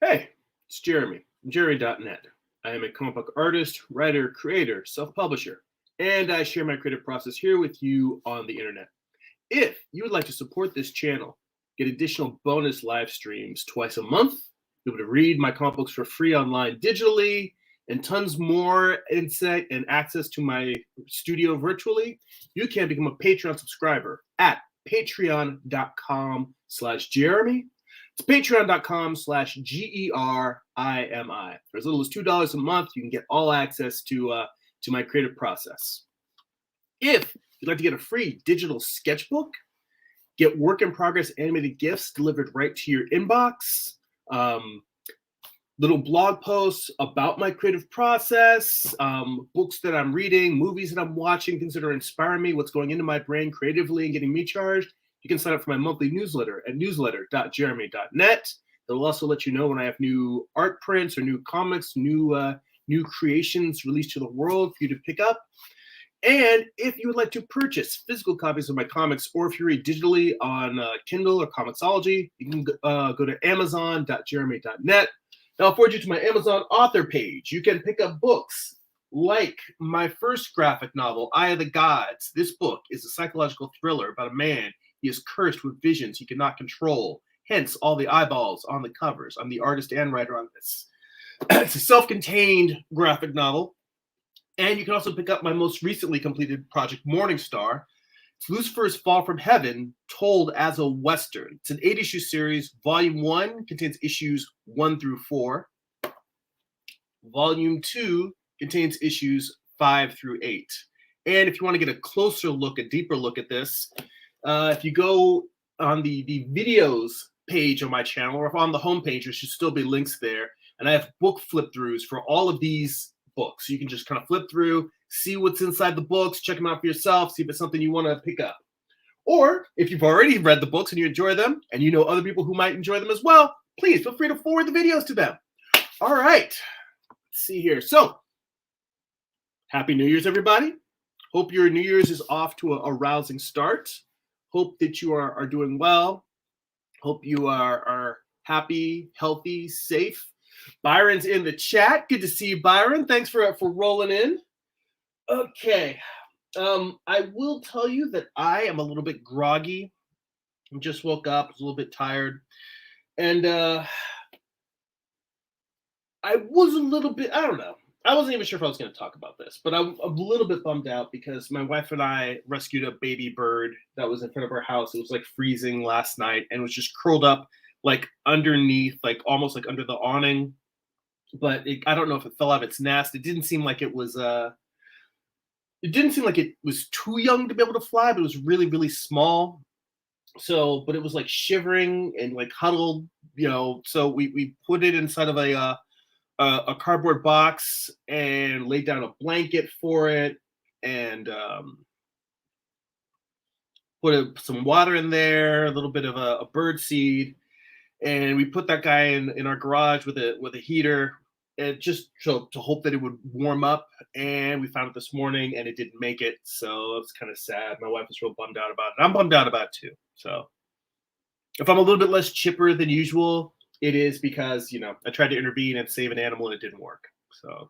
Hey, it's Jeremy from Jerry.net. I am a comic book artist, writer, creator, self publisher, and I share my creative process here with you on the internet. If you would like to support this channel, get additional bonus live streams twice a month, be able to read my comic books for free online digitally, and tons more insight and access to my studio virtually, you can become a Patreon subscriber at patreon.com/Jeremy. It's patreon.com/GERIMI. For as little as $2 a month, you can get all access to my creative process. If you'd like to get a free digital sketchbook, get work in progress animated GIFs delivered right to your inbox, little blog posts about my creative process, books that I'm reading, movies that I'm watching, things that are inspiring me, what's going into my brain creatively and getting me charged, you can sign up for my monthly newsletter at newsletter.jeremy.net. It'll also let you know when I have new art prints or new comics, new creations released to the world for you to pick up. And if you would like to purchase physical copies of my comics, or if you read digitally on Kindle or Comixology, you can go to amazon.jeremy.net. Now, I'll forward you to my Amazon author page. You can pick up books like my first graphic novel, Eye of the Gods. This book is a psychological thriller about a man. He is cursed with visions he cannot control, hence all the eyeballs on the covers. I'm the artist and writer on this. It's a self-contained graphic novel. And you can also pick up my most recently completed project, Morningstar. It's Lucifer's Fall from Heaven, told as a Western. It's an 8-issue series. Volume 1 contains issues 1 through 4. Volume 2 contains issues 5 through 8. And if you want to get a closer look, a deeper look at this, if you go on the videos page on my channel, or if on the homepage, there should still be links there. And I have book flip-throughs for all of these books. You can just kind of flip through, see what's inside the books, check them out for yourself, see if it's something you want to pick up. Or if you've already read the books and you enjoy them, and you know other people who might enjoy them as well, please feel free to forward the videos to them. All right, let's see here. So, Happy New Year's, everybody. Hope your New Year's is off to a rousing start. Hope that you are doing well. Hope you are happy, healthy, safe. Byron's in the chat. Good to see you, Byron. Thanks for rolling in. Okay. I will tell you that I am a little bit groggy. I just woke up, was a little bit tired. And I was a little bit, I don't know. I wasn't even sure if I was going to talk about this, but I'm a little bit bummed out because my wife and I rescued a baby bird that was in front of our house. It was like freezing last night and was just curled up like underneath, like almost like under the awning. But I don't know if it fell out of its nest. It didn't seem like it was too young to be able to fly, but it was really, really small. So, but it was like shivering and like huddled, so we put it inside of a cardboard box and laid down a blanket for it and put some water in there, a little bit of a bird seed. And we put that guy in our garage with a heater, and just to hope that it would warm up. And we found it this morning, and it didn't make it. So it's kind of sad. My wife was real bummed out about it. I'm bummed out about it too. So if I'm a little bit less chipper than usual, it is because I tried to intervene and save an animal, and it didn't work. So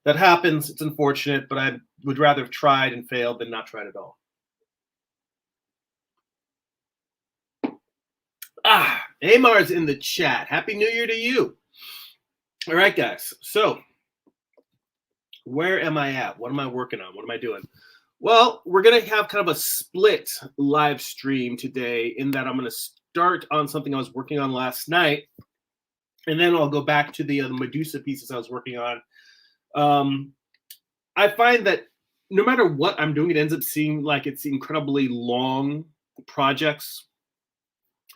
that happens. It's unfortunate, but I would rather have tried and failed than not tried at all. Amar's in the chat. Happy New Year to you. All right, guys. So where am I at? What am I working on? What am I doing? Well, we're going to have kind of a split live stream today in that I'm going to start on something I was working on last night, and then I'll go back to the Medusa pieces I was working on. I find that no matter what I'm doing, it ends up seeming like it's incredibly long projects.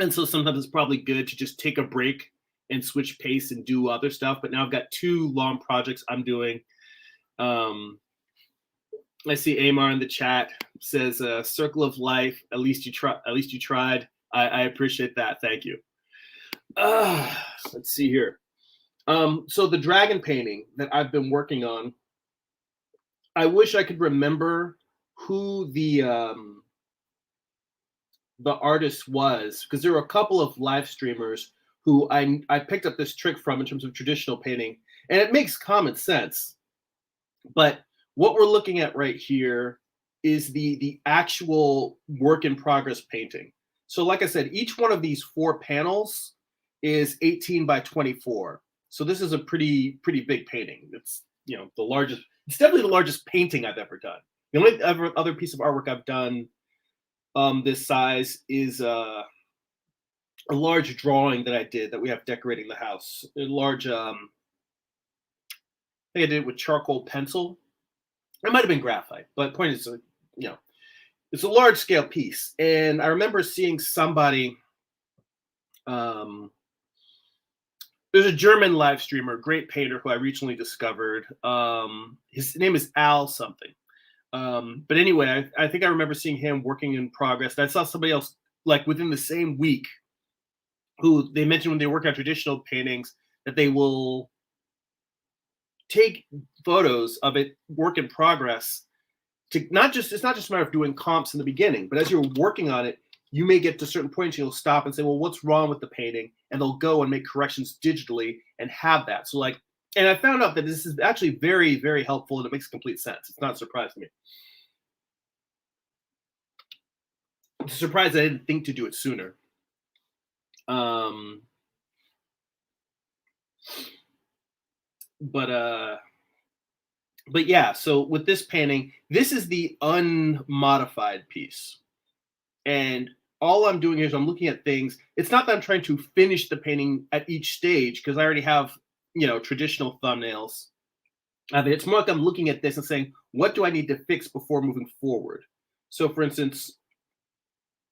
And so sometimes it's probably good to just take a break and switch pace and do other stuff. But now I've got 2 long projects I'm doing. I see Amar in the chat says, "Circle of life. At least you try. At least you tried." I appreciate that. Thank you. Let's see here. So the dragon painting that I've been working on, I wish I could remember who the artist was, because there were a couple of live streamers who I picked up this trick from in terms of traditional painting, and it makes common sense. But what we're looking at right here is the actual work in progress painting. So like I said, each one of these 4 panels is 18 by 24. So this is a pretty big painting. It's, you know, the largest, it's definitely the largest painting I've ever done. The only other piece of artwork I've done this size is a large drawing that I did that we have decorating the house. A large, I think I did it with charcoal pencil. It might have been graphite, but point is, you know, it's a large scale piece. And I remember seeing somebody, there's a German live streamer, great painter who I recently discovered. His name is Al something. But anyway, I think I remember seeing him working in progress. And I saw somebody else like within the same week who they mentioned when they work on traditional paintings that they will take photos of it work in progress to not just, it's not just a matter of doing comps in the beginning, but as you're working on it, you may get to certain points, you'll stop and say, well, what's wrong with the painting? And they'll go and make corrections digitally and have that. So like, and I found out that this is actually very, very helpful and it makes complete sense. It's not surprising me. It's a surprise I didn't think to do it sooner. But yeah, so with this painting, this is the unmodified piece. And all I'm doing is I'm looking at things. It's not that I'm trying to finish the painting at each stage because I already have, you know, traditional thumbnails. It's more like I'm looking at this and saying, what do I need to fix before moving forward? So for instance,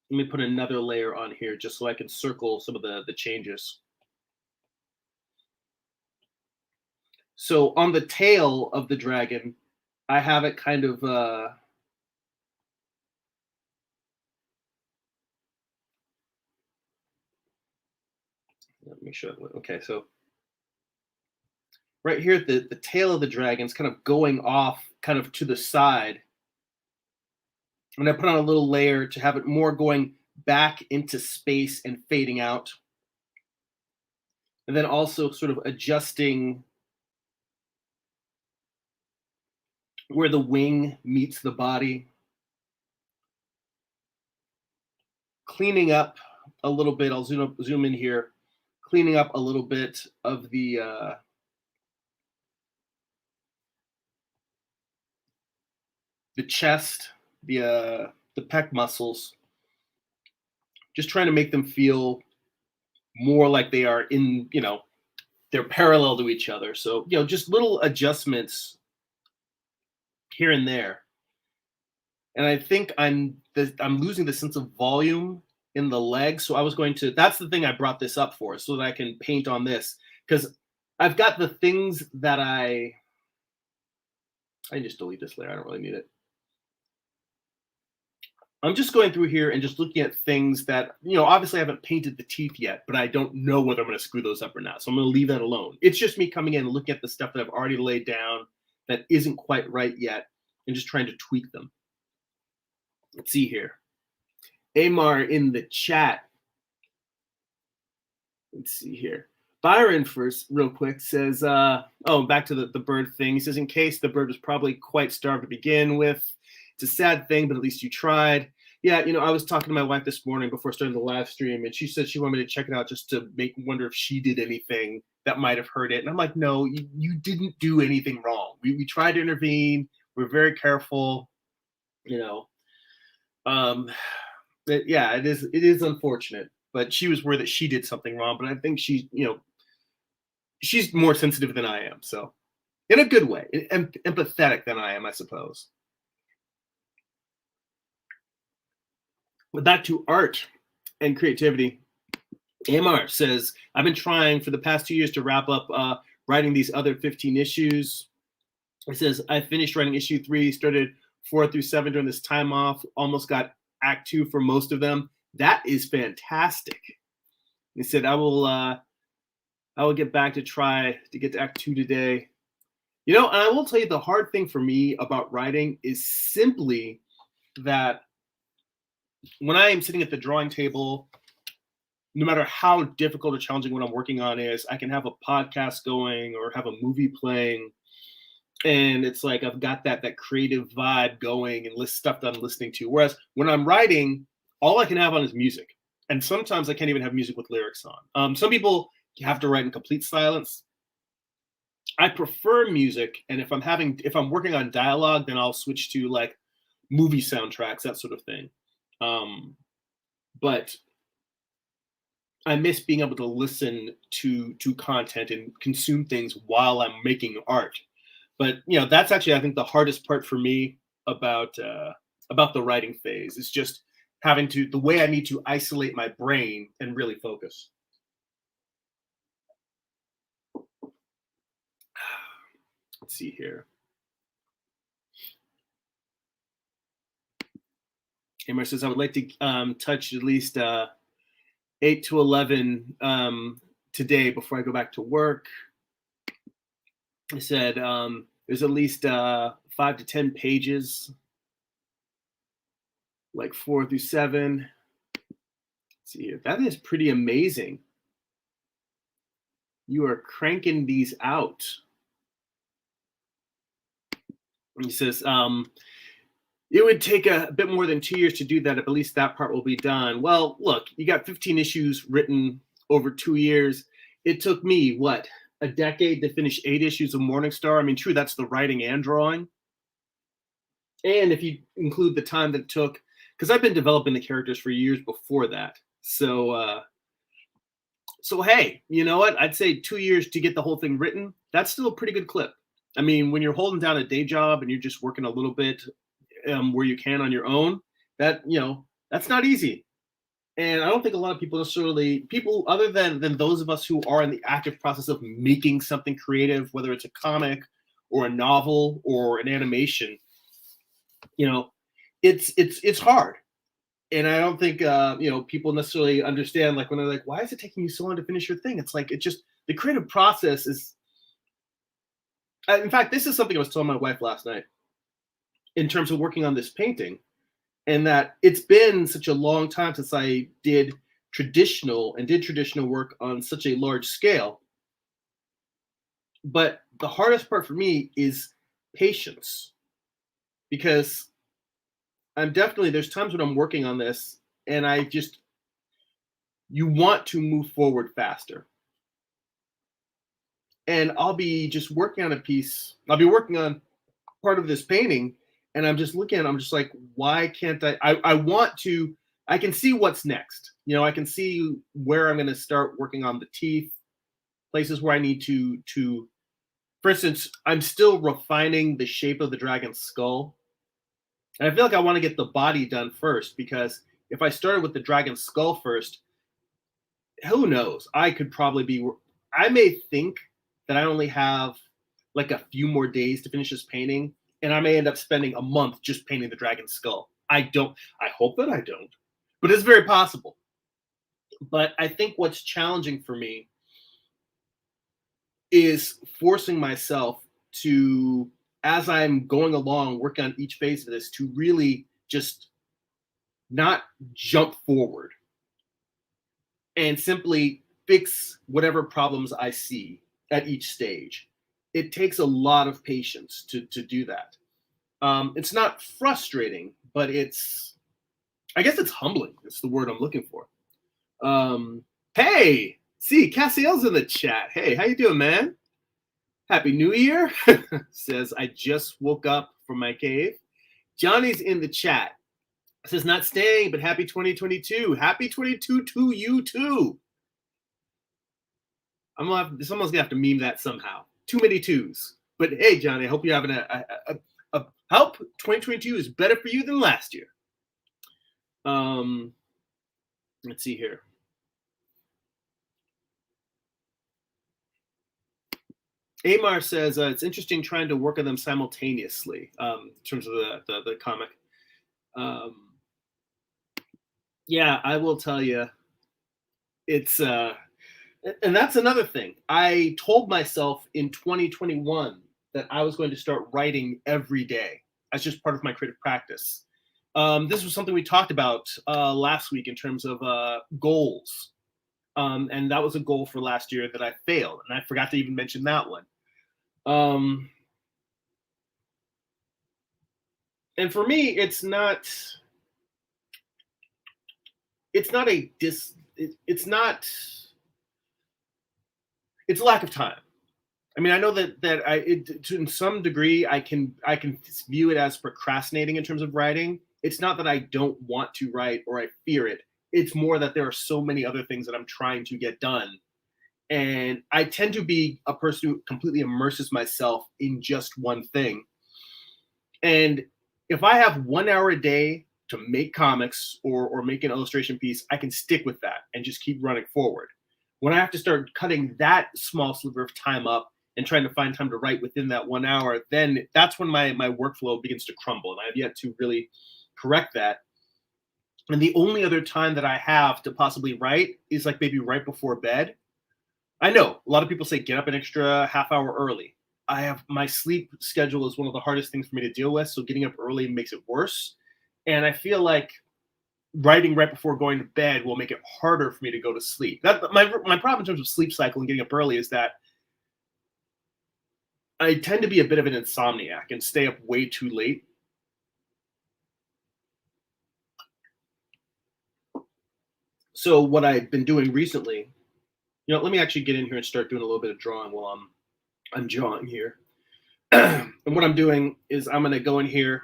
let me put another layer on here just so I can circle some of the changes. So on the tail of the dragon, I have it kind of let me show it. Okay, so right here, the tail of the dragon is kind of going off kind of to the side. And I put on a little layer to have it more going back into space and fading out. And then also sort of adjusting where the wing meets the body. Cleaning up a little bit, I'll zoom in here, cleaning up a little bit of the chest, the pec muscles, just trying to make them feel more like they are in, you know, they're parallel to each other. So, you know, just little adjustments here and there. And I think I'm losing the sense of volume in the leg. So I was going to, that's the thing I brought this up for, so that I can paint on this. Because I've got the things that I just delete this layer. I don't really need it. I'm just going through here and just looking at things that, you know, obviously I haven't painted the teeth yet, but I don't know whether I'm going to screw those up or not. So I'm going to leave that alone. It's just me coming in and looking at the stuff that I've already laid down that isn't quite right yet and just trying to tweak them. Let's see here. Amar in the chat. Let's see here. Byron first, real quick, says, oh, back to the bird thing. He says, in case the bird was probably quite starved to begin with. It's a sad thing, but at least you tried. Yeah, you know, I was talking to my wife this morning before starting the live stream, and she said she wanted me to check it out just to wonder if she did anything that might have hurt it. And I'm like, no, you didn't do anything wrong. We tried to intervene. We're very careful, you know. Yeah, it is unfortunate, but she was worried that she did something wrong. But I think she, you know, she's more sensitive than I am. So in a good way, empathetic than I am, I suppose. But back to art and creativity. Amar says, I've been trying for the past 2 years to wrap up writing these other 15 issues. It says, I finished writing issue 3, started 4 through 7 during this time off, almost got act 2 for most of them. That is fantastic. He said, I will get back to try to get to act 2 today. You know, and I will tell you, the hard thing for me about writing is simply that when I am sitting at the drawing table, no matter how difficult or challenging what I'm working on is, I can have a podcast going or have a movie playing, and it's like I've got that creative vibe going and list stuff that I'm listening to. Whereas when I'm writing, all I can have on is music, and sometimes I can't even have music with lyrics on. Some people have to write in complete silence. I prefer music, and if I'm working on dialogue, then I'll switch to like movie soundtracks, that sort of thing. But I miss being able to listen to content and consume things while I'm making art. But that's actually, I think, the hardest part for me about the writing phase is just having to the way I need to isolate my brain and really focus. Let's see here. Amar says I would like to touch at least 8 to 11 today before I go back to work. I said there's at least 5 to 10 pages, like 4 through 7. Let's see here. That is pretty amazing. You are cranking these out. And he says, it would take a bit more than 2 years to do that. At least that part will be done. Well, look, you got 15 issues written over 2 years. It took me, what, a decade to finish 8 issues of Morningstar? I mean, true, that's the writing and drawing. And if you include the time that it took, because I've been developing the characters for years before that. So hey, you know what? I'd say 2 years to get the whole thing written. That's still a pretty good clip. I mean, when you're holding down a day job and you're just working a little bit where you can on your own, that's not easy. And I don't think a lot of people other than those of us who are in the active process of making something creative, whether it's a comic or a novel or an animation, it's hard. And I don't think people necessarily understand, like, when they're like, why is it taking you so long to finish your thing? It's like, it just, the creative process is, in fact, this is something I was telling my wife last night in terms of working on this painting, and that it's been such a long time since I did traditional work on such a large scale. But the hardest part for me is patience, because there's times when I'm working on this and you want to move forward faster. And I'll be just working on I'll be working on part of this painting, and I'm just looking at it, I'm just like, why can't I can see what's next. I can see where I'm going to start working on the teeth, places where I need to, for instance, I'm still refining the shape of the dragon's skull. And I feel like I want to get the body done first, because if I started with the dragon's skull first, who knows? I may think that I only have like a few more days to finish this painting, and I may end up spending a month just painting the dragon's skull. I hope that I don't, but it's very possible. But I think what's challenging for me is forcing myself to, as I'm going along, working on each phase of this, to really just not jump forward and simply fix whatever problems I see at each stage. It takes a lot of patience to do that. It's not frustrating, but I guess it's humbling. That's the word I'm looking for. Hey, see, Cassiel's in the chat. Hey, how you doing, man? Happy New Year. Says, I just woke up from my cave. Johnny's in the chat. Says, not staying, but happy 2022. Happy 22 to you too. Someone's gonna have to meme that somehow. Too many twos. But hey, Johnny, I hope you're having a hope 2022 is better for you than last year. Let's see here. Amar says it's interesting trying to work on them simultaneously in terms of the comic. Yeah, I will tell you, it's and that's another thing. I told myself in 2021 that I was going to start writing every day as just part of my creative practice. This was something we talked about last week in terms of goals. And that was a goal for last year that I failed, and I forgot to even mention that one. Um, and for me, it's not a dis, it's not, it's lack of time. I mean, I know that to in some degree I can view it as procrastinating in terms of writing. It's not that I don't want to write or I fear it. It's more that there are so many other things that I'm trying to get done, and I tend to be a person who completely immerses myself in just one thing. And if I have 1 hour a day to make comics or make an illustration piece, I can stick with that and just keep running forward. When I have to start cutting that small sliver of time up and trying to find time to write within that 1 hour, then that's when my workflow begins to crumble. And I have yet to really correct that. And the only other time that I have to possibly write is like maybe right before bed. I know a lot of people say get up an extra half hour early. I have my sleep schedule is one of the hardest things for me to deal with. So getting up early makes it worse. And I feel like writing right before going to bed will make it harder for me to go to sleep. That my problem in terms of sleep cycle and getting up early is that I tend to be a bit of an insomniac and stay up way too late. So what I've been doing recently, let me actually get in here and start doing a little bit of drawing while I'm drawing here. And what I'm doing is I'm going to go in here,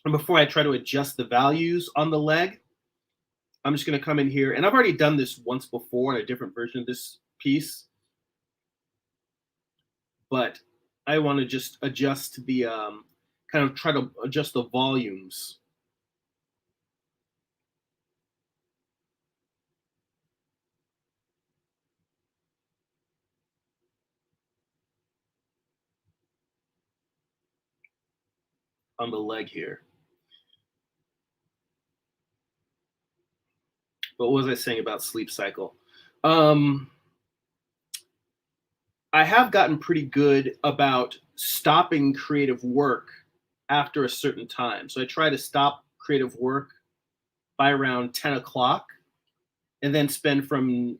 and before I try to adjust the values on the leg, I'm just going to come in here, and I've already done this once before in a different version of this piece, but I want to just adjust the kind of try to adjust the volumes on the leg here. But what was I saying about sleep cycle? Um, I have gotten pretty good about stopping creative work after a certain time. So I try to stop creative work by around 10 o'clock and then spend from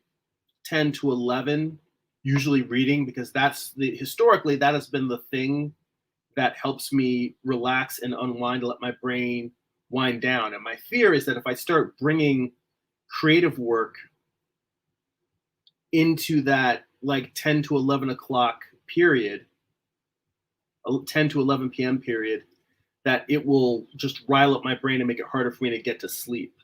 10 to 11 usually reading, because historically that has been the thing that helps me relax and unwind, let my brain wind down. And my fear is that if I start bringing creative work into that like 10 to 11 o'clock period, 10 to 11 p.m. period, that it will just rile up my brain and make it harder for me to get to sleep.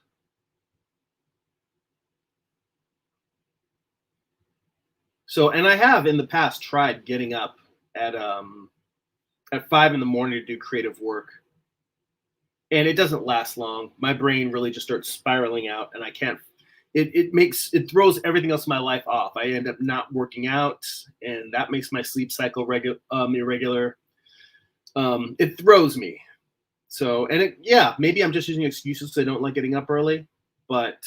So, and I have in the past tried getting up at 5 in the morning to do creative work, and it doesn't last long. My brain really just starts spiraling out, and I can't. It throws everything else in my life off. I end up not working out, and that makes my sleep cycle irregular. It throws me. So, and yeah, maybe I'm just using excuses because I don't like getting up early, but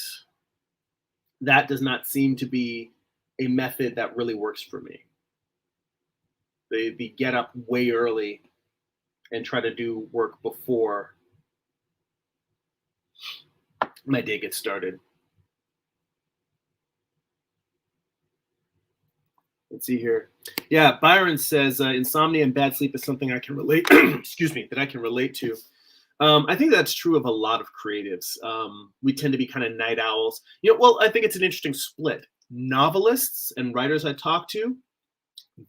that does not seem to be a method that really works for me. The get up way early and try to do work before my day gets started. Let's see here. Yeah, Byron says insomnia and bad sleep is something I can relate. Excuse me, that I can relate to. I think that's true of a lot of creatives. We tend to be kind of night owls. Well, I think it's an interesting split. Novelists and writers I talk to,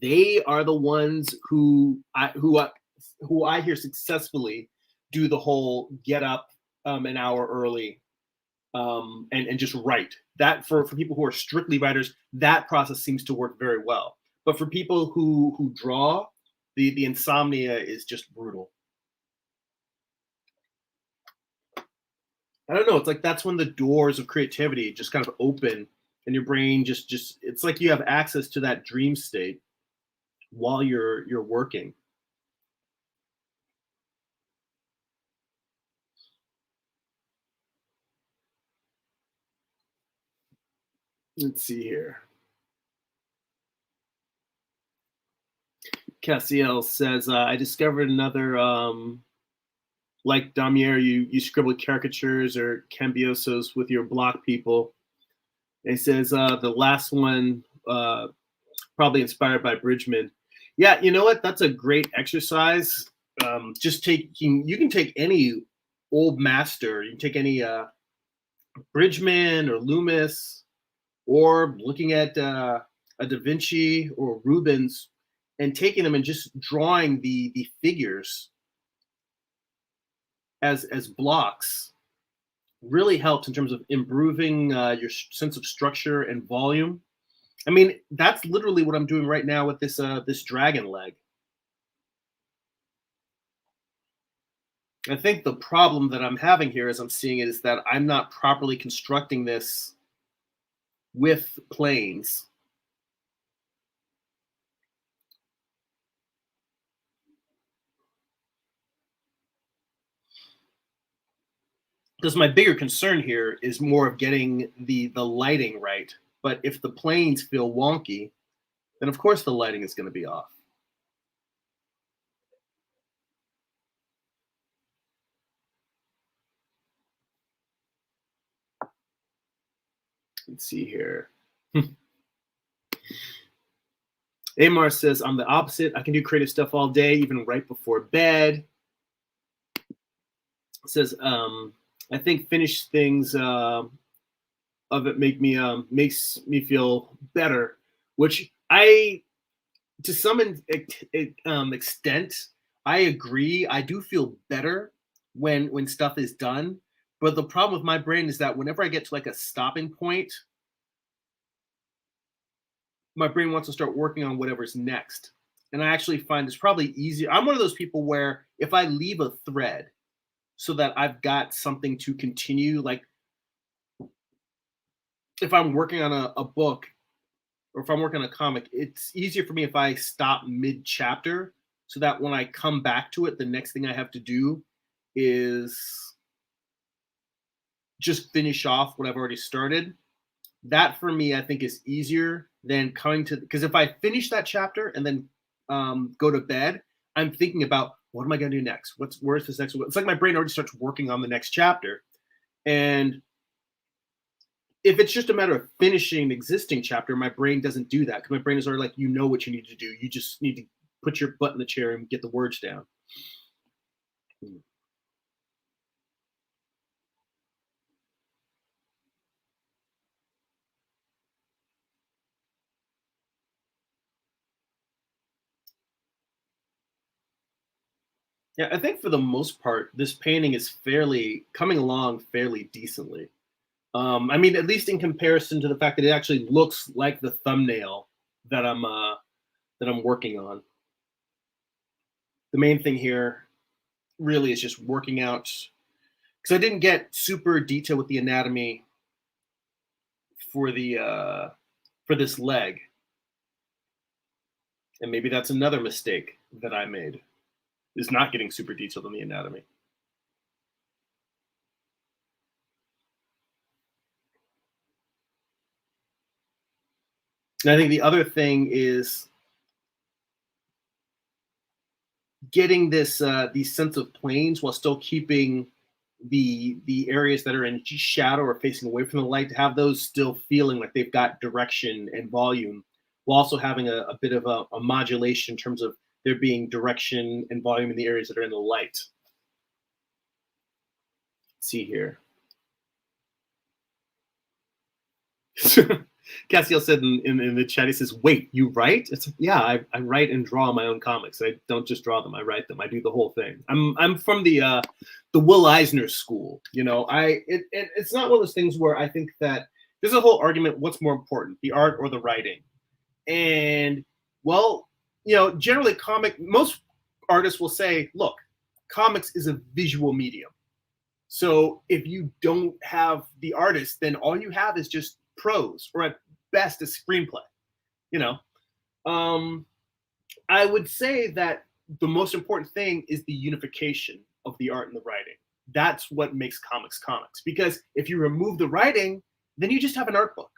they are the ones who I hear successfully do the whole get up an hour early and just write. That for people who are strictly writers, that process seems to work very well. But for people who draw, the insomnia is just brutal. I don't know. It's like that's when the doors of creativity just kind of open, and your brain just it's like you have access to that dream state while you're working. Let's see here. Cassiel says, I discovered another like Damier, you scribble caricatures or cambiosos with your block people. It says the last one probably inspired by Bridgman. Yeah, you know what? That's a great exercise. Just taking you can take any old master, you can take any Bridgman or Loomis, or looking at a Da Vinci or Rubens, and taking them and just drawing the figures as blocks really helps in terms of improving your sense of structure and volume. I mean, that's literally what I'm doing right now with this dragon leg. I think the problem that I'm having here as I'm seeing it is that I'm not properly constructing this with planes. Because my bigger concern here is more of getting the lighting right. But if the planes feel wonky, then of course the lighting is going to be off. Let's see here. Amar says, I'm the opposite. I can do creative stuff all day, even right before bed. Says, I think finished things of it makes me feel better, which I, to some extent, I agree. I do feel better when stuff is done. But the problem with my brain is that whenever I get to like a stopping point, my brain wants to start working on whatever's next. And I actually find it's probably easier. I'm one of those people where if I leave a thread so that I've got something to continue, like if I'm working on a book or if I'm working on a comic, it's easier for me if I stop mid chapter so that when I come back to it, the next thing I have to do is just finish off what I've already started. That for me, I think is easier than coming to, because if I finish that chapter and then go to bed, I'm thinking about what am I going to do next? Where's this next one? It's like my brain already starts working on the next chapter. And if it's just a matter of finishing an existing chapter, my brain doesn't do that because my brain is already like, you know what you need to do. You just need to put your butt in the chair and get the words down. Yeah, I think for the most part, this painting is fairly coming along fairly decently. I mean, at least in comparison to the fact that it actually looks like the thumbnail that I'm working on. The main thing here really is just working out because I didn't get super detailed with the anatomy for the for this leg, and maybe that's another mistake that I made is not getting super detailed on the anatomy. And I think the other thing is getting this these sense of planes while still keeping the areas that are in shadow or facing away from the light to have those still feeling like they've got direction and volume while also having a bit of a modulation in terms of there being direction and volume in the areas that are in the light. Let's see here. Cassiel said in the chat, he says, wait, you write? It's yeah, I write and draw my own comics. I don't just draw them, I write them. I do the whole thing. I'm from the Will Eisner school. You know, it's not one of those things where I think that there's a whole argument, what's more important, the art or the writing? And well, you know, generally most artists will say, look, comics is a visual medium. So if you don't have the artist, then all you have is just prose, or at best a screenplay. You know, um, I would say that the most important thing is the unification of the art and the writing. That's what makes comics comics. Because if you remove the writing, then you just have an art book.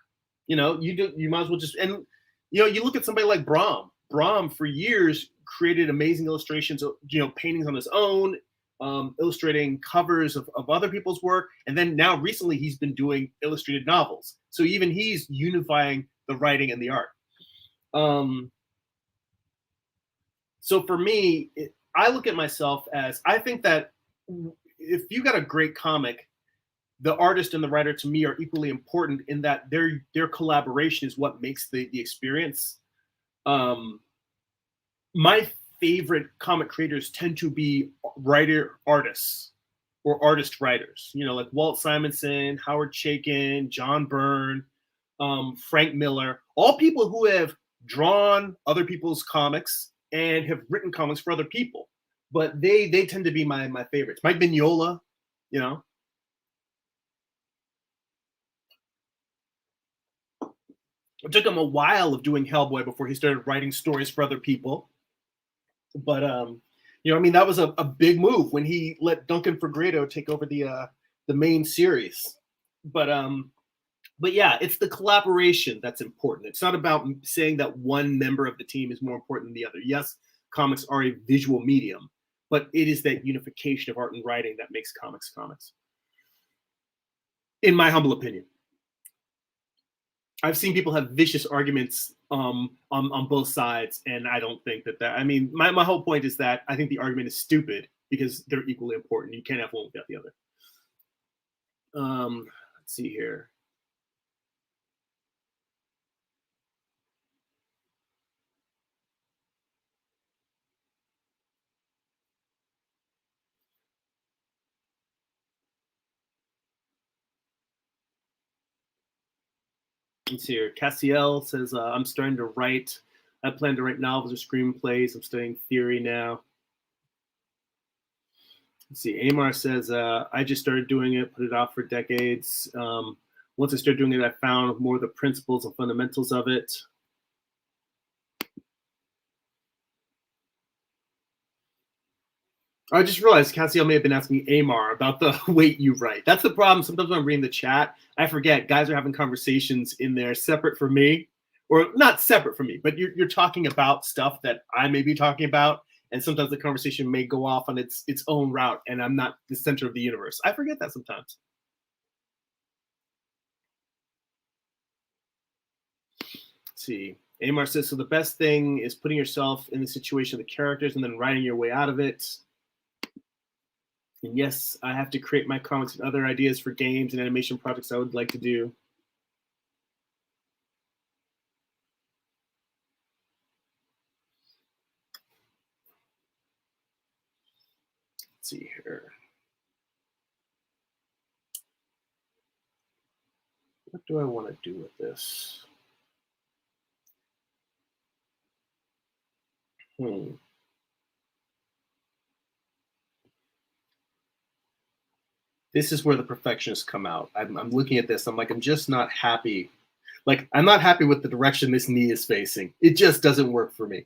You know, you might as well just and you know you look at somebody like Brahm. Brahm for years created amazing illustrations, of, you know, paintings on his own. illustrating covers of other people's work, and then now recently he's been doing illustrated novels. So even he's unifying the writing and the art. So for me, I look at myself as, I think that if you got a great comic, the artist and the writer to me are equally important in that their collaboration is what makes the experience. My favorite comic creators tend to be writer artists or artist writers. You know, like Walt Simonson, Howard Chaykin, John Byrne, Frank Miller, all people who have drawn other people's comics and have written comics for other people. But they tend to be my favorites. Mike Mignola, you know. It took him a while of doing Hellboy before he started writing stories for other people. But you know, I mean, that was a big move when he let Duncan Fegredo take over the main series. But yeah, it's the collaboration that's important. It's not about saying that one member of the team is more important than the other. Yes, comics are a visual medium, but it is that unification of art and writing that makes comics comics. In my humble opinion. I've seen people have vicious arguments on both sides, and I don't think that. I mean, my whole point is that I think the argument is stupid because they're equally important. You can't have one without the other. Let's see here. Let's see here. Cassiel says, I'm starting to write. I plan to write novels or screenplays. I'm studying theory now. Let's see. Amar says, I just started doing it, put it off for decades. Once I started doing it, I found more of the principles and fundamentals of it. I just realized Cassiel may have been asking Amar about the weight you write. That's the problem. Sometimes when I'm reading the chat, I forget guys are having conversations in there separate from me, or not separate from me, but you're talking about stuff that I may be talking about, and sometimes the conversation may go off on its own route, and I'm not the center of the universe. I forget that sometimes. Let's see. Amar says, so the best thing is putting yourself in the situation of the characters and then writing your way out of it. And yes, I have to create my comics and other ideas for games and animation projects I would like to do. Let's see here. What do I want to do with this? This is where the perfectionists come out. I'm looking at this. I'm like, I'm just not happy. Like, I'm not happy with the direction this knee is facing. It just doesn't work for me.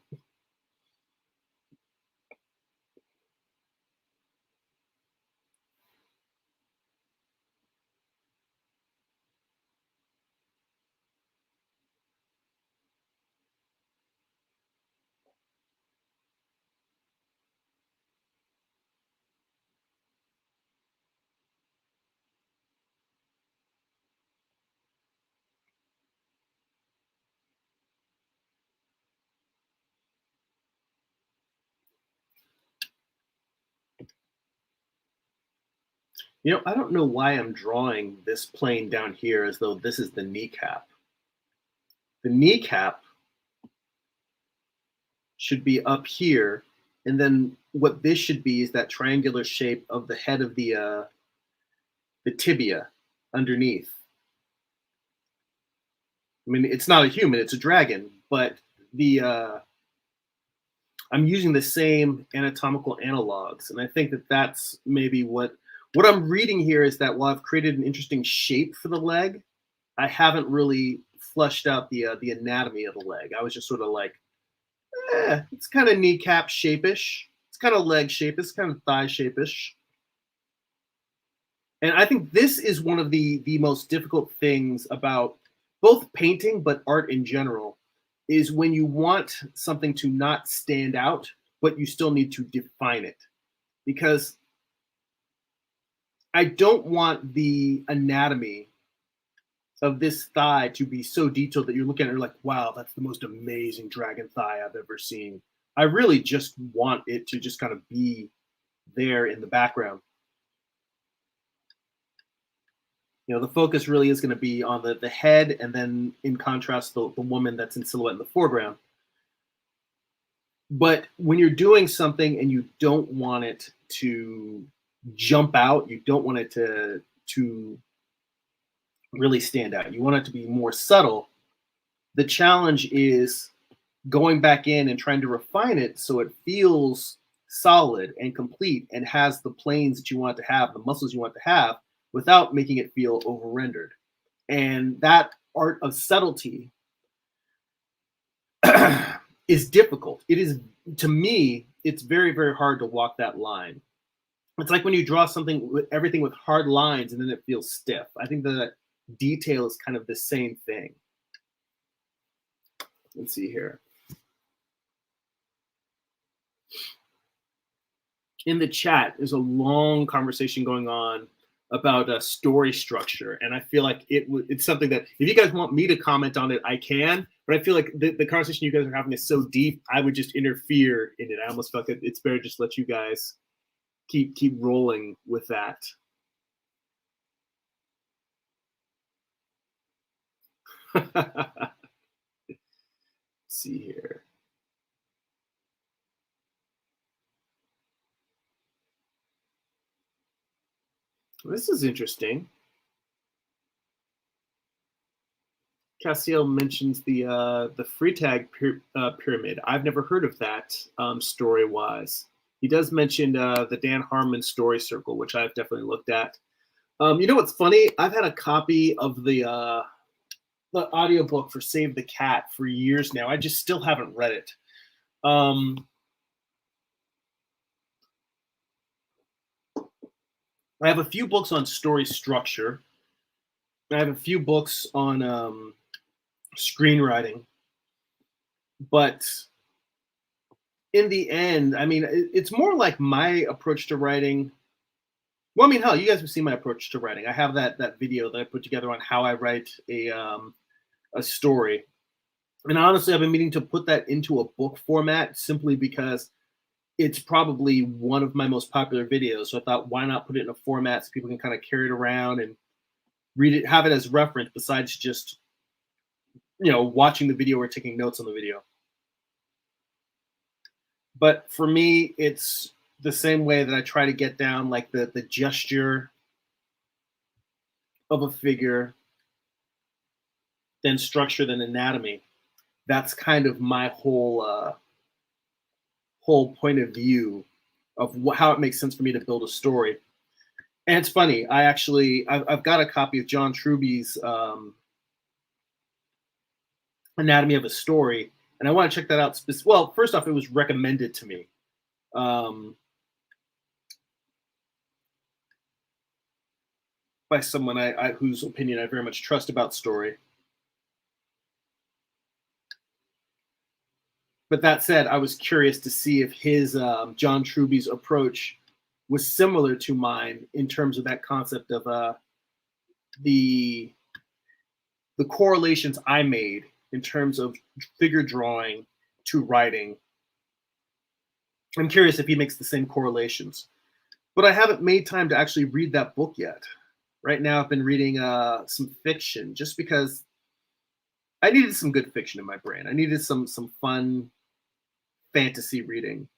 You know, I don't know why I'm drawing this plane down here as though this is the kneecap. The kneecap should be up here, and then what this should be is that triangular shape of the head of the tibia underneath. I mean, it's not a human; it's a dragon, but I'm using the same anatomical analogs, and I think that that's maybe what I'm reading here is that while I've created an interesting shape for the leg, I haven't really fleshed out the anatomy of the leg. I was just sort of like, it's kind of kneecap shape-ish. It's kind of leg shape. It's kind of thigh shape-ish. And I think this is one of the most difficult things about both painting, but art in general, is when you want something to not stand out, but you still need to define it. Because I don't want the anatomy of this thigh to be so detailed that you're looking at it and you're like, wow, that's the most amazing dragon thigh I've ever seen. I really just want it to just kind of be there in the background. The focus really is going to be on the head, and then in contrast, the woman that's in silhouette in the foreground. But when you're doing something and you don't want it to jump out, you don't want it to really stand out. You want it to be more subtle. The challenge is going back in and trying to refine it so it feels solid and complete and has the planes that you want it to have, the muscles you want it to have, without making it feel over rendered. And that art of subtlety is difficult. It is, to me, it's very, very hard to walk that line. It's like when you draw something with everything with hard lines and then it feels stiff. I think that detail is kind of the same thing. Let's see here. In the chat, there's a long conversation going on about a story structure, and I feel like it's something that if you guys want me to comment on it, I can. But I feel like the conversation you guys are having is so deep, I would just interfere in it. I almost felt like it's better just let you guys keep rolling with that. Let's see here. This is interesting. Cassiel mentions the Freytag pyramid. I've never heard of that story-wise. He does mention the Dan Harmon story circle, which I've definitely looked at. You know what's funny? I've had a copy of the audiobook for Save the Cat for years now. I just still haven't read it. I have a few books on story structure. I have a few books on screenwriting. But in the end, I mean, it's more like my approach to writing. Well, I mean, hell, you guys have seen my approach to writing. I have that video that I put together on how I write a story. And honestly, I've been meaning to put that into a book format simply because it's probably one of my most popular videos. So I thought, why not put it in a format so people can kind of carry it around and read it, have it as reference besides just, watching the video or taking notes on the video. But for me, it's the same way that I try to get down like the gesture of a figure, then structure, then anatomy. That's kind of my whole point of view of how it makes sense for me to build a story. And it's funny, I've got a copy of John Truby's Anatomy of a Story, and I want to check that out. Well, first off, it was recommended to me. By someone whose opinion I very much trust about story. But that said, I was curious to see if his John Truby's approach was similar to mine in terms of that concept of the correlations I made in terms of figure drawing to writing. I'm curious if he makes the same correlations. But I haven't made time to actually read that book yet. Right now, I've been reading some fiction just because I needed some good fiction in my brain. I needed some fun fantasy reading.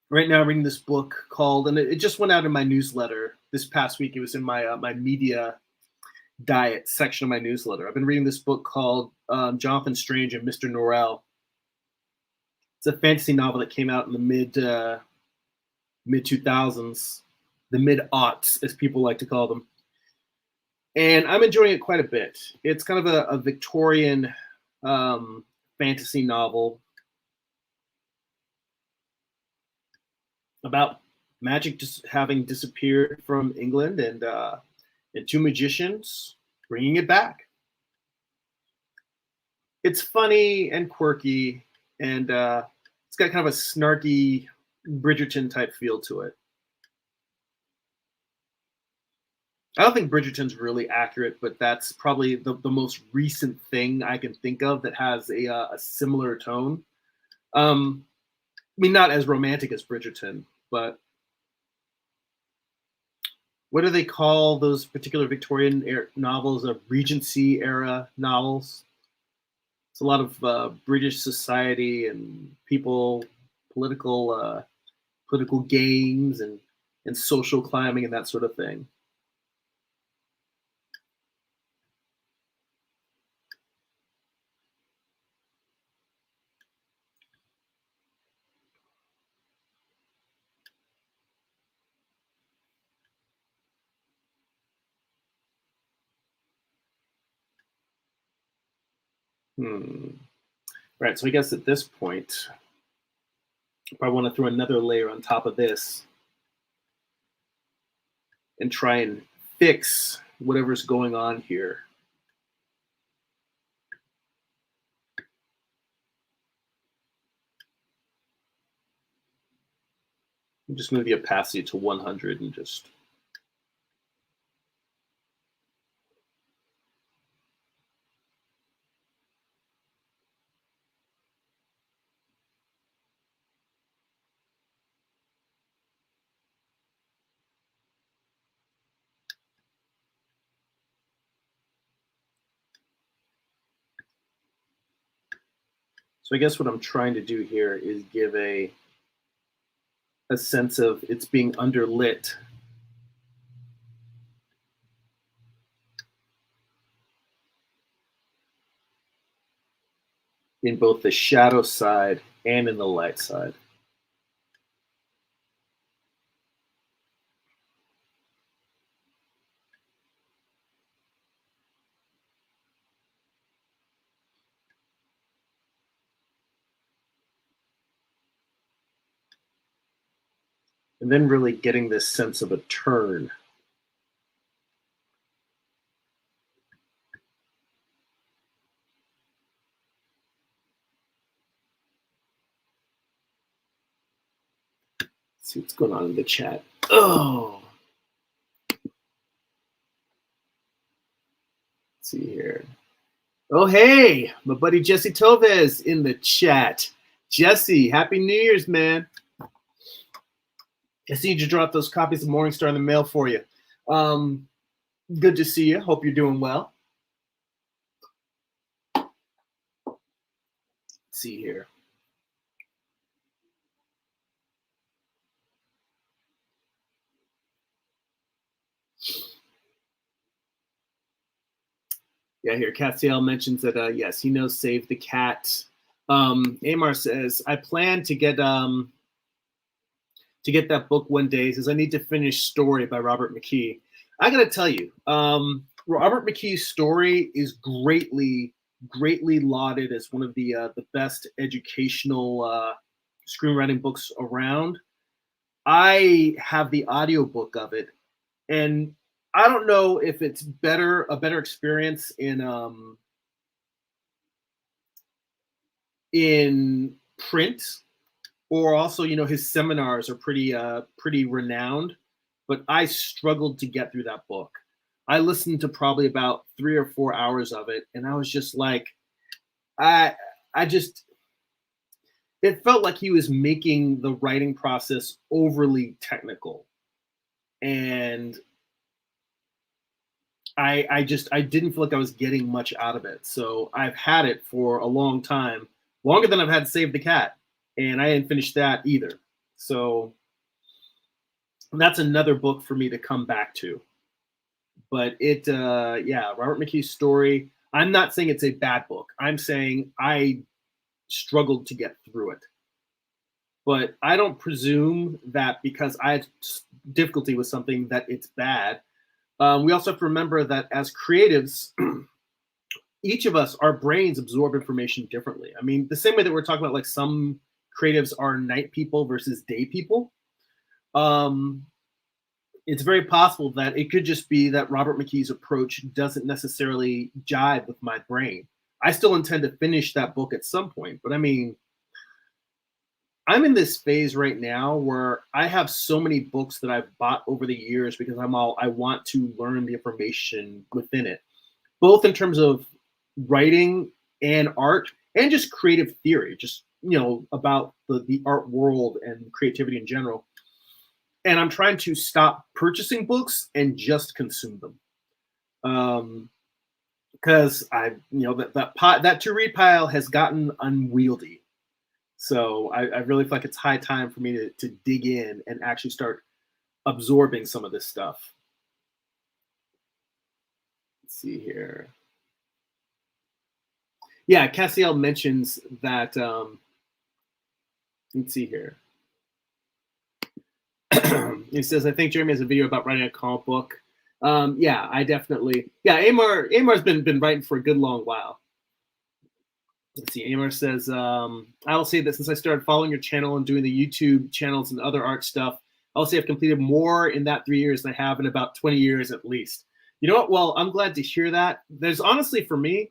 Right now, I'm reading this book called, and it just went out in my newsletter this past week. It was in my my media diet section of my newsletter. I've been reading this book called Jonathan Strange and Mr. Norrell. It's a fantasy novel that came out in the mid 2000s, the mid aughts, as people like to call them. And I'm enjoying it quite a bit. It's kind of a Victorian fantasy novel about magic just having disappeared from England and two magicians bringing it back. It's funny and quirky, and it's got kind of a snarky Bridgerton type feel to it. I don't think Bridgerton's really accurate, but that's probably the most recent thing I can think of that has a similar tone. I mean, not as romantic as Bridgerton, but what do they call those particular Victorian novels? Regency era novels. It's a lot of British society and people, political political games and social climbing and that sort of thing. Hmm. Right. So I guess at this point, if I want to throw another layer on top of this and try and fix whatever's going on here. Just move the opacity to 100 and just. So I guess what I'm trying to do here is give a sense of it's being underlit in both the shadow side and in the light side. And then really getting this sense of a turn. Let's see what's going on in the chat. Oh, let's see here. Oh, hey, my buddy Jesse Tovez in the chat. Jesse, happy New Year's, man. I see you dropped those copies of Morningstar in the mail for you. Good to see you. Hope you're doing well. Let's see here. Yeah, here Castiel mentions that yes, he knows Save the Cat. Amar says, I plan to get that book one day. He says, I need to finish Story by Robert McKee. I gotta tell you, Robert McKee's Story is greatly lauded as one of the best educational screenwriting books around. I have the audiobook of it, and I don't know if it's a better experience in print, or also, you know, his seminars are pretty renowned, but I struggled to get through that book. I listened to probably about 3 or 4 hours of it, and I was just like, I just, it felt like he was making the writing process overly technical, and I didn't feel like I was getting much out of it. So I've had it for a long time, longer than I've had Save the Cat, and I didn't finish that either. So that's another book for me to come back to. But yeah, Robert McKee's Story. I'm not saying it's a bad book. I'm saying I struggled to get through it. But I don't presume that because I had difficulty with something that it's bad. We also have to remember that as creatives, each of us, our brains absorb information differently. I mean, the same way that we're talking about, like, some creatives are night people versus day people. It's very possible that it could just be that Robert McKee's approach doesn't necessarily jive with my brain. I still intend to finish that book at some point, but I mean, I'm in this phase right now where I have so many books that I've bought over the years because I want to learn the information within it, both in terms of writing and art and just creative theory, just about the art world and creativity in general. And I'm trying to stop purchasing books and just consume them. Because that to read pile has gotten unwieldy. So I really feel like it's high time for me to dig in and actually start absorbing some of this stuff. Let's see here. Yeah, Cassiel mentions that. Let's see here. He says, "I think Jeremy has a video about writing a comic book." Yeah, I definitely. Yeah, Amar's been writing for a good long while. Let's see. Amar says, "I will say that since I started following your channel and doing the YouTube channels and other art stuff, I'll say I've completed more in that 3 years than I have in about 20 years at least." You know what? Well, I'm glad to hear that. There's honestly, for me,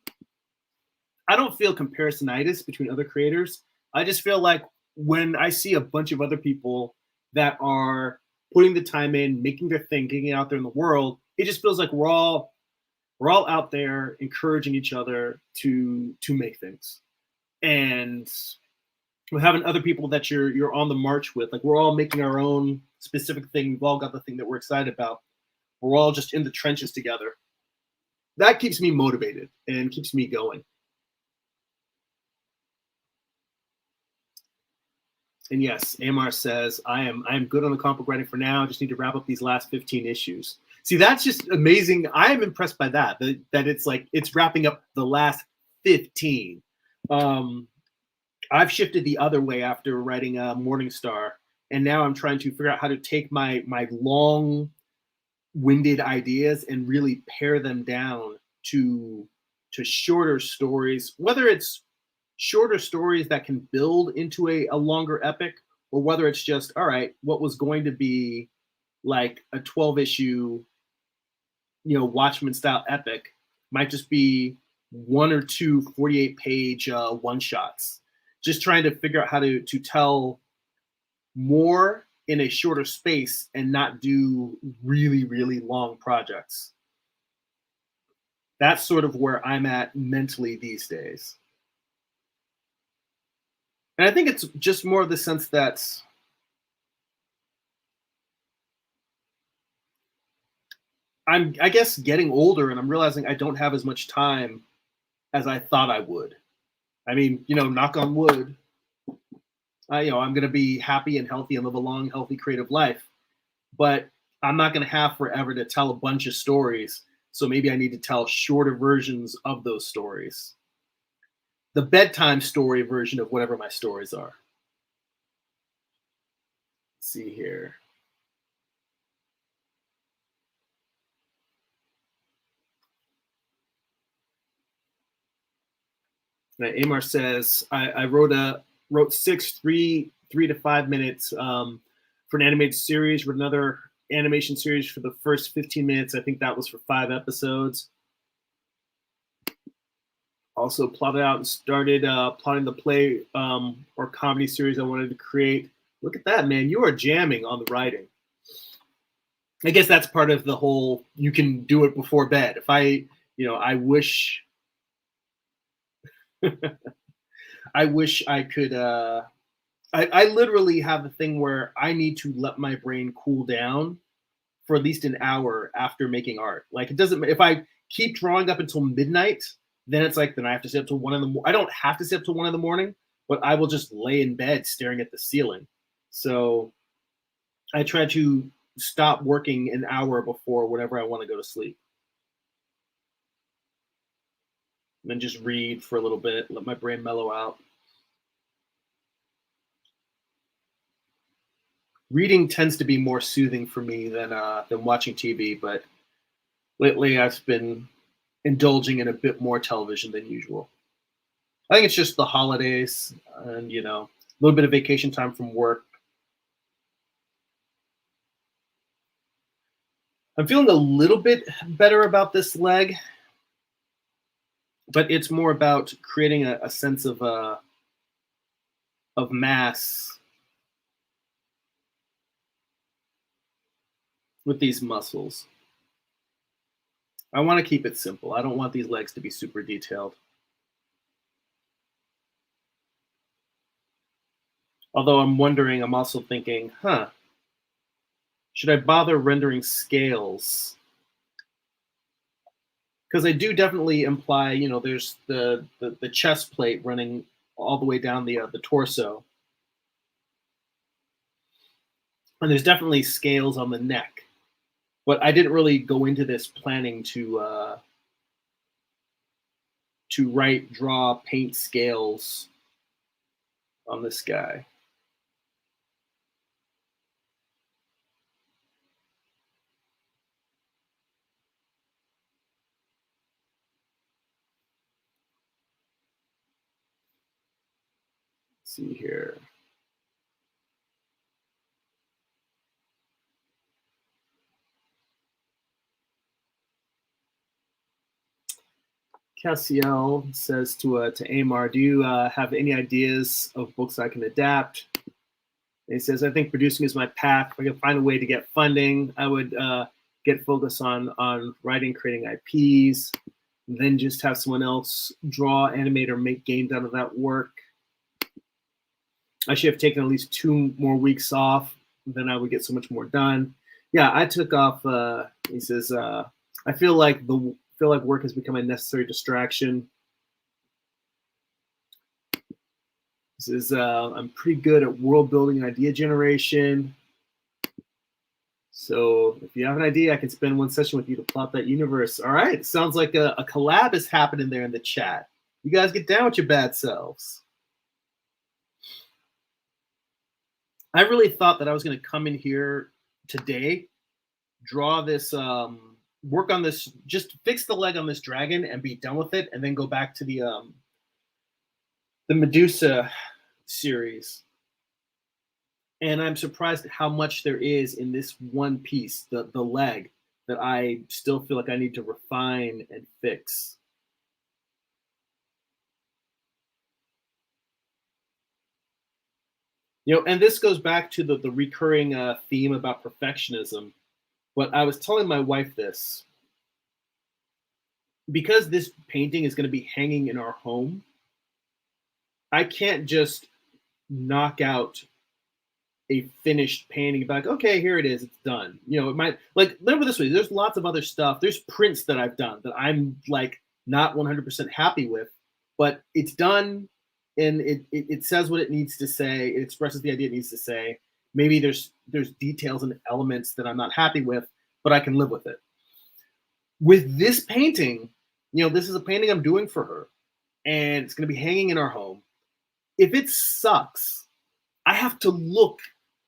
I don't feel comparisonitis between other creators. I just feel like when I see a bunch of other people that are putting the time in, making their thing, getting it out there in the world, it just feels like we're all out there encouraging each other to make things. And we're having other people that you're on the march with. Like we're all making our own specific thing. We've all got the thing that we're excited about. We're all just in the trenches together. That keeps me motivated and keeps me going. And yes, Amar says, I am good on the comic book writing for now. I just need to wrap up these last 15 issues. See, that's just amazing. I am impressed by that it's like it's wrapping up the last 15. I've shifted the other way after writing Morning Star, and now I'm trying to figure out how to take my long-winded ideas and really pare them down to shorter stories, whether it's shorter stories that can build into a longer epic, or whether it's just, all right, what was going to be like a 12 issue, Watchmen style epic might just be one or two 48-page one shots. Just trying to figure out how to tell more in a shorter space and not do really, really long projects. That's sort of where I'm at mentally these days. And I think it's just more of the sense that I guess, getting older, and I'm realizing I don't have as much time as I thought I would. I mean, knock on wood, I'm going to be happy and healthy and live a long, healthy, creative life. But I'm not going to have forever to tell a bunch of stories. So maybe I need to tell shorter versions of those stories. The bedtime story version of whatever my stories are. Let's see here. Amar says, I wrote 3 to 5 minutes for an animated series, with another animation series for the first 15 minutes. I think that was for 5 episodes. Also plotted out and started plotting the play or comedy series I wanted to create. Look at that, man. You are jamming on the writing. I guess that's part of the whole, you can do it before bed. If I wish I wish I could I literally have a thing where I need to let my brain cool down for at least an hour after making art. Like, it doesn't, if I keep drawing up until midnight, then it's like, then I have to stay up till 1 in the morning. I don't have to stay up till 1 in the morning, but I will just lay in bed staring at the ceiling. So I try to stop working an hour before whenever I want to go to sleep. And then just read for a little bit, let my brain mellow out. Reading tends to be more soothing for me than watching TV, but lately I've been indulging in a bit more television than usual. I think it's just the holidays and a little bit of vacation time from work. I'm feeling a little bit better about this leg, but it's more about creating a sense of mass with these muscles. I want to keep it simple. I don't want these legs to be super detailed. Although I'm also thinking, should I bother rendering scales? Because I do definitely imply, there's the chest plate running all the way down the torso, and there's definitely scales on the neck. But I didn't really go into this planning to write, draw, paint scales on this guy. Let's see here. Cassiel says to Amar, do you have any ideas of books I can adapt? And he says, I think producing is my path. If I can find a way to get funding, I would get focused on writing, creating IPs, then just have someone else draw, animate, or make games out of that work. I should have taken at least 2 more weeks off. Then I would get so much more done. Yeah, I took off. He says, I feel like work has become a necessary distraction. He says, I'm pretty good at world building and idea generation. So if you have an idea, I can spend 1 session with you to plot that universe. All right. Sounds like a collab is happening there in the chat. You guys get down with your bad selves. I really thought that I was going to come in here today, draw this, work on this, just fix the leg on this dragon and be done with it, and then go back to the Medusa series. And I'm surprised at how much there is in this one piece, the leg, that I still feel like I need to refine and fix. And this goes back to the recurring theme about perfectionism. But I was telling my wife this. Because this painting is going to be hanging in our home, I can't just knock out a finished painting and be like, okay, here it is, it's done. It might, like, remember this way, there's lots of other stuff. There's prints that I've done that I'm like not 100% happy with, but it's done and it says what it needs to say. It expresses the idea it needs to say. Maybe there's details and elements that I'm not happy with, but I can live with it. With this painting, this is a painting I'm doing for her, and it's going to be hanging in our home. If it sucks, I have to look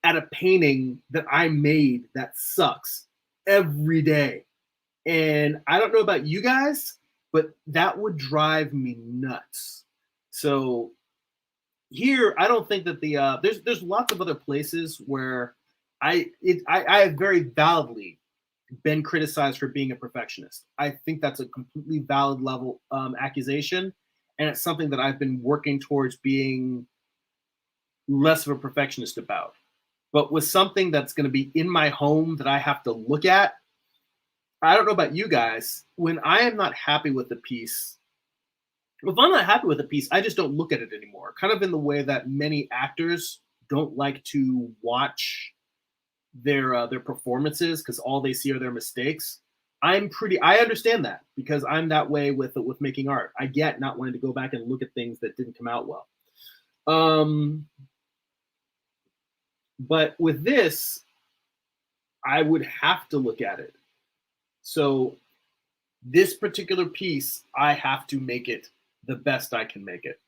at a painting that I made that sucks every day. And I don't know about you guys, but that would drive me nuts. So here, I don't think that there's lots of other places where I have very validly been criticized for being a perfectionist. I think that's a completely valid level accusation, and it's something that I've been working towards being less of a perfectionist about. But with something that's going to be in my home that I have to look at, I don't know about you guys, when I am not happy with a piece, if I'm not happy with a piece, I just don't look at it anymore. Kind of in the way that many actors don't like to watch their performances because all they see are their mistakes. I understand that because I'm that way with making art. I get not wanting to go back and look at things that didn't come out well. But with this, I would have to look at it. So this particular piece, I have to make it the best I can make it,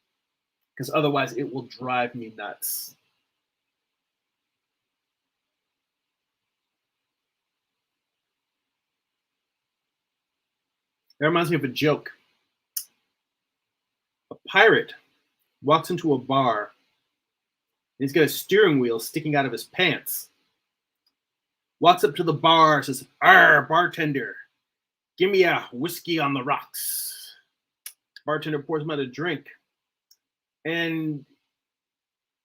because otherwise it will drive me nuts. That reminds me of a joke. A pirate walks into a bar, and he's got a steering wheel sticking out of his pants. Walks up to the bar, says, "Arr, bartender, give me a whiskey on the rocks." Bartender pours him out a drink. And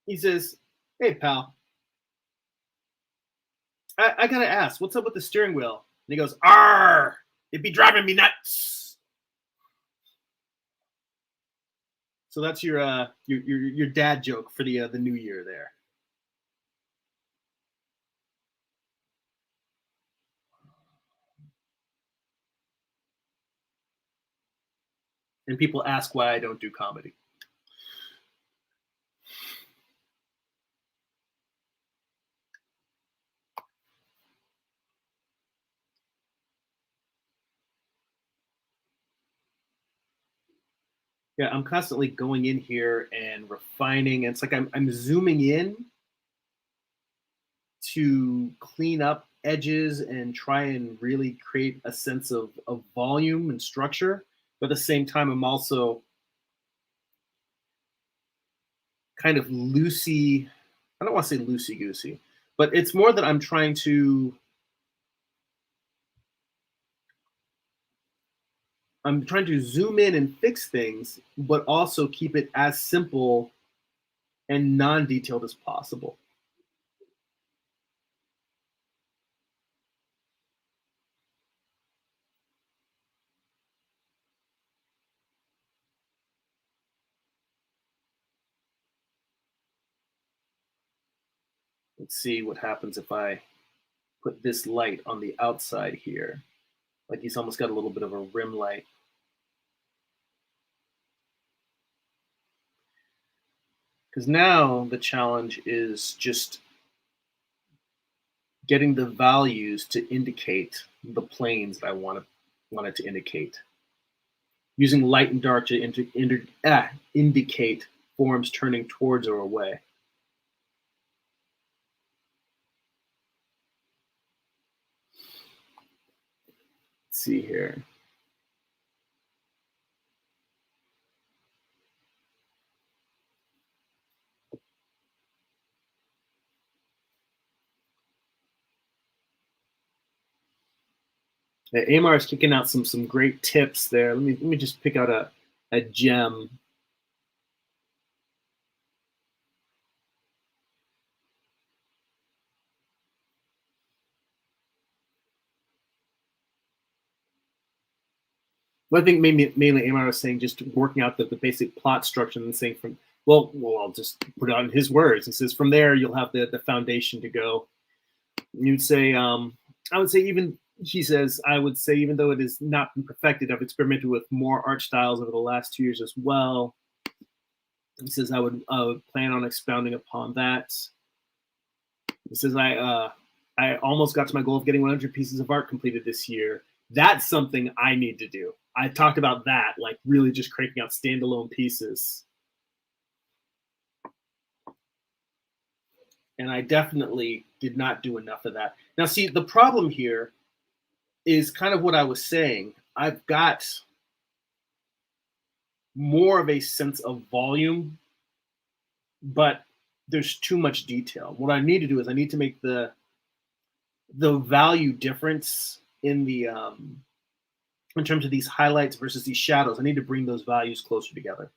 he says, "Hey, pal, I gotta ask, what's up with the steering wheel? And he goes, "R, it'd be driving me nuts." So that's your dad joke for the new year there. And people ask why I don't do comedy. Yeah, I'm constantly going in here and refining. And it's like I'm zooming in to clean up edges and try and really create a sense of volume and structure. But at the same time, I'm also kind of loosey. I don't want to say loosey goosey, but it's more that I'm trying to zoom in and fix things, but also keep it as simple and non-detailed as possible. Let's see what happens if I put this light on the outside here. Like he's almost got a little bit of a rim light. Because now the challenge is just getting the values to indicate the planes that I want it to indicate. Using light and dark to indicate forms turning towards or away. Let's see here. Amar is kicking out some great tips there. Let me just pick out a gem. Well, I think mainly Amar was saying just working out the basic plot structure and saying well, I'll just put it on his words. He says from there you'll have the foundation to go. You'd say I would say even he says I would say even though it has not been perfected, I've experimented with more art styles over the last 2 years as well. He says I would plan on expounding upon that. He says I almost got to my goal of getting 100 pieces of art completed this year. That's something I need to do. I talked about that, like really just cranking out standalone pieces. And I definitely did not do enough of that. Now, see, the problem here is kind of what I was saying. I've got more of a sense of volume, but there's too much detail. What I need to do is I need to make the value difference in terms of these highlights versus these shadows. I need to bring those values closer together.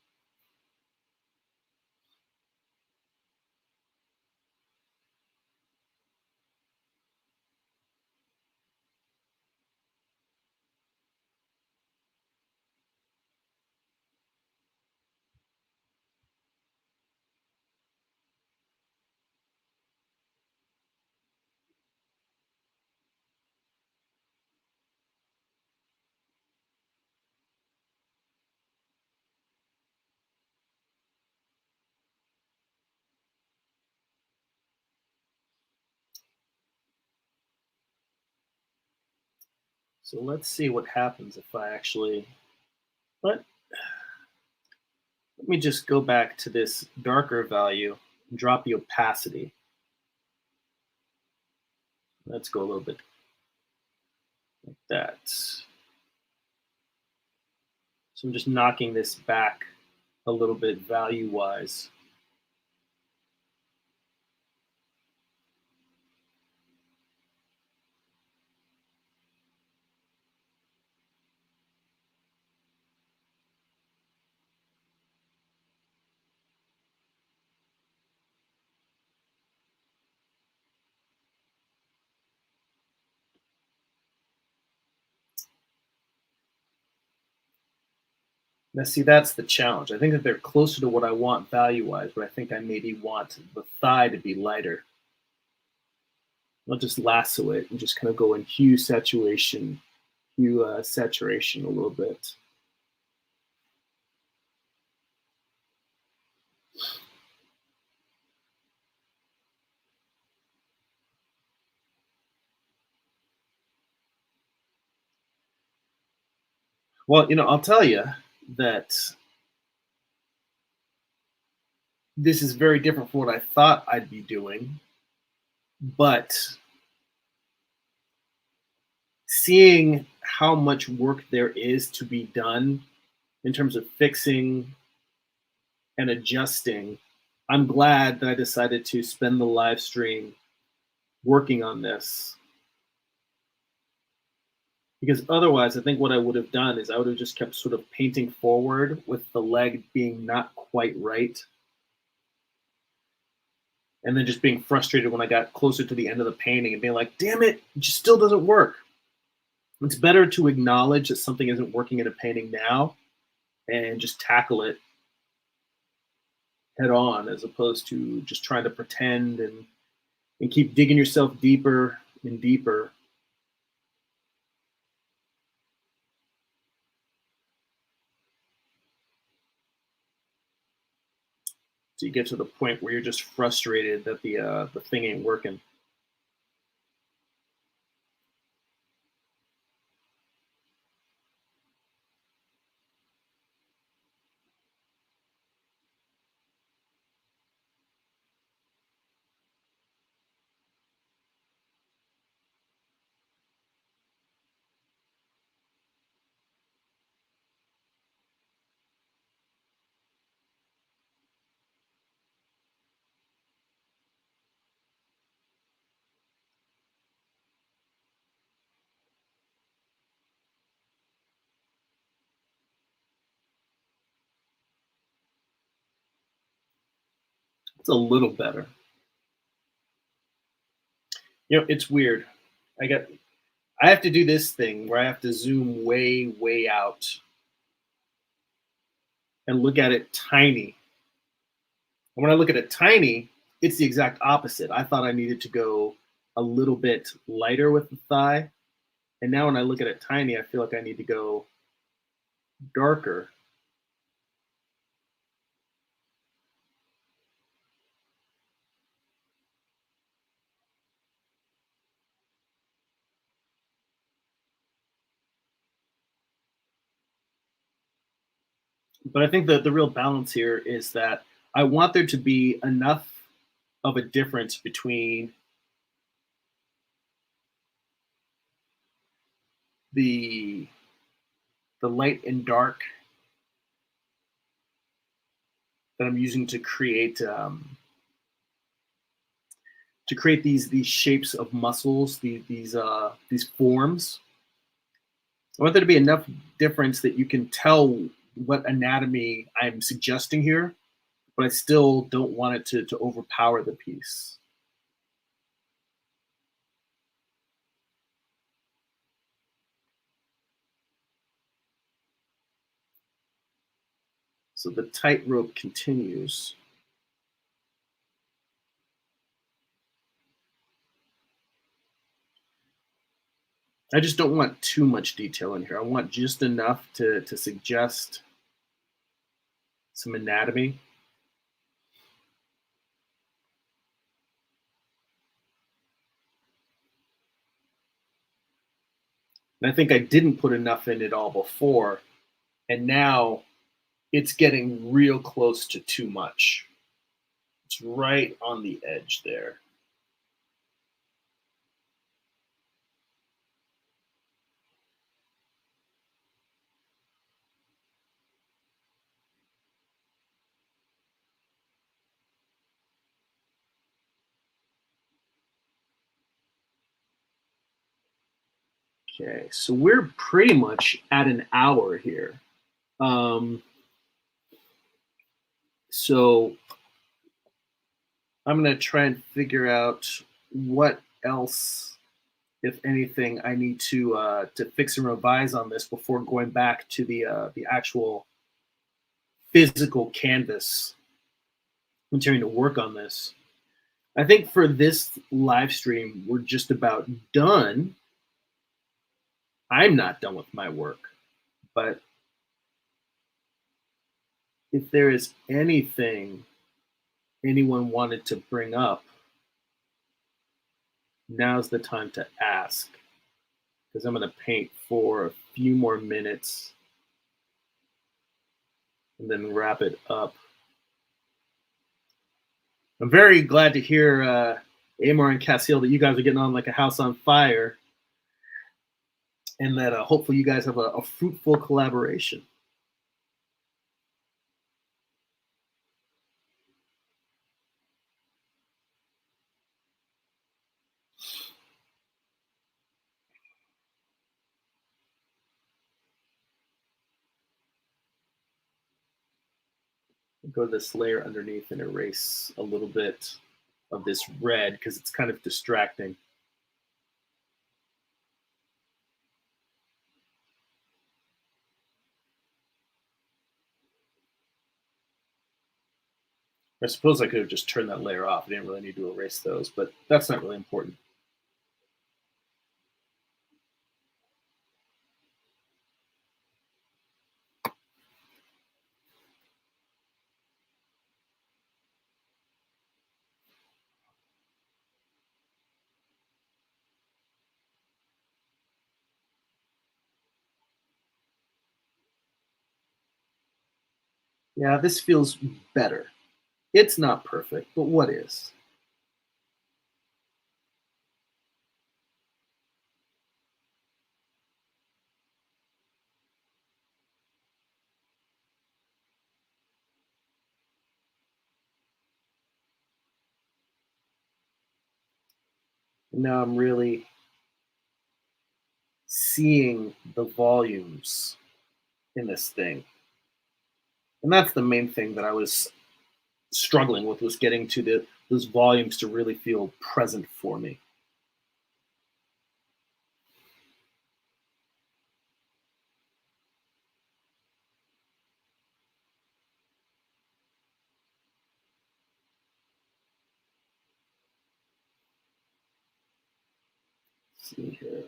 So let's see what happens if I actually let let me just go back to this darker value and drop the opacity. Let's go a little bit like that. So I'm just knocking this back a little bit value wise. Now, see, that's the challenge. I think that they're closer to what I want value-wise, but I think I maybe want the thigh to be lighter. I'll just lasso it and just kind of go in hue saturation a little bit. Well, I'll tell you that this is very different from what I thought I'd be doing, but seeing how much work there is to be done in terms of fixing and adjusting, I'm glad that I decided to spend the live stream working on this, because otherwise I think what I would have done is I would have just kept sort of painting forward with the leg being not quite right, and then just being frustrated when I got closer to the end of the painting and being like, damn it just still doesn't work. It's better to acknowledge that something isn't working in a painting now and just tackle it head on, as opposed to just trying to pretend and keep digging yourself deeper and deeper. So you get to the point where you're just frustrated that the thing ain't working. It's a little better. It's weird. I got I have to do this thing where I have to zoom way, way out and look at it tiny. And when I look at it tiny, it's the exact opposite. I thought I needed to go a little bit lighter with the thigh. And now when I look at it tiny, I feel like I need to go darker. But I think that the real balance here is that I want there to be enough of a difference between the the light and dark that I'm using to create these shapes of muscles, these forms. I want there to be enough difference that you can tell what anatomy I'm suggesting here, but I still don't want it to overpower the piece. So the tightrope continues. I just don't want too much detail in here. I want just enough to suggest some anatomy. And I think I didn't put enough in it all before, and now it's getting real close to too much. It's right on the edge there. Okay, so we're pretty much at an hour here. Um, so I'm gonna try and figure out what else, if anything, I need to fix and revise on this before going back to the actual physical canvas continuing to work on this. I think for this live stream, we're just about done. I'm not done with my work, but if there is anything anyone wanted to bring up, now's the time to ask, because I'm going to paint for a few more minutes and then wrap it up. I'm very glad to hear, Amar and Cassiel, that you guys are getting on like a house on fire, and that hopefully you guys have a fruitful collaboration. Go to this layer underneath and erase a little bit of this red because it's kind of distracting. I suppose I could have just turned that layer off. I didn't really need to erase those, but that's not really important. Yeah, this feels better. It's not perfect, but what is? And now I'm really seeing the volumes in this thing. And that's the main thing that I was struggling with, was getting to those volumes to really feel present for me. Let's see here.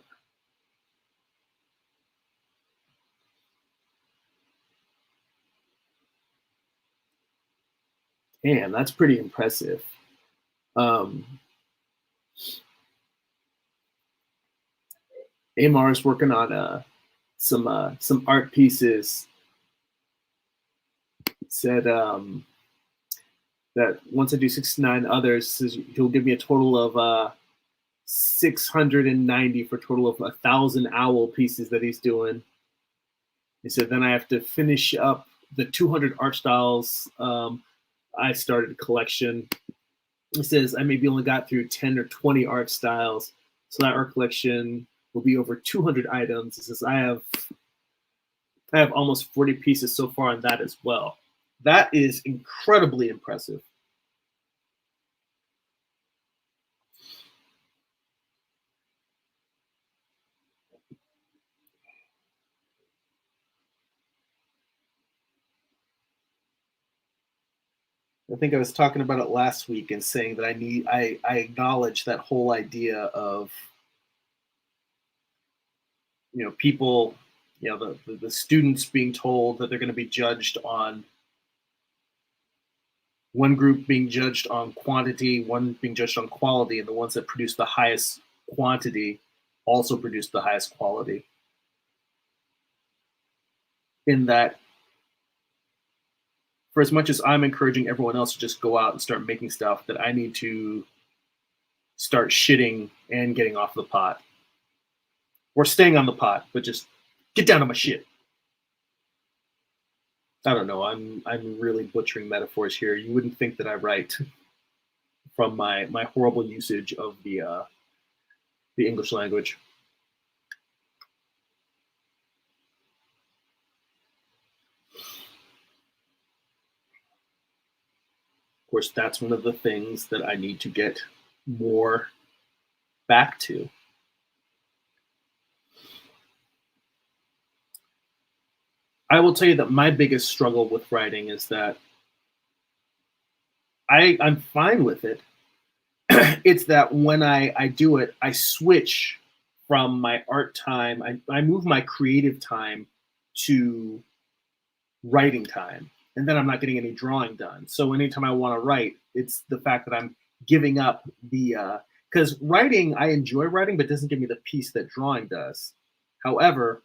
Man, that's pretty impressive. Um, Amar is working on some art pieces. Said that once I do 69 others, he'll give me a total of 690 for a total of 1,000 owl pieces that he's doing. He said then I have to finish up the 200 art styles. I started a collection. He says I maybe only got through 10 or 20 art styles, so that art collection will be over 200 items. He says I have almost 40 pieces so far on that as well. That is incredibly impressive. I think I was talking about it last week and saying that I acknowledge that whole idea of, people, the students being told that they're going to be judged on, one group being judged on quantity, one being judged on quality, and the ones that produce the highest quantity also produce the highest quality. In that, for as much as I'm encouraging everyone else to just go out and start making stuff, that I need to start shitting and getting off the pot. Or staying on the pot, but just get down on my shit. I don't know. I'm really butchering metaphors here. You wouldn't think that I write from my horrible usage of the English language. Of course, that's one of the things that I need to get more back to. I will tell you that my biggest struggle with writing is that I'm fine with it. It's that when I do it, I switch from my art time. I move my creative time to writing time, and then I'm not getting any drawing done. So anytime I want to write, it's the fact that I'm giving up the because writing, I enjoy writing, but it doesn't give me the peace that drawing does. However,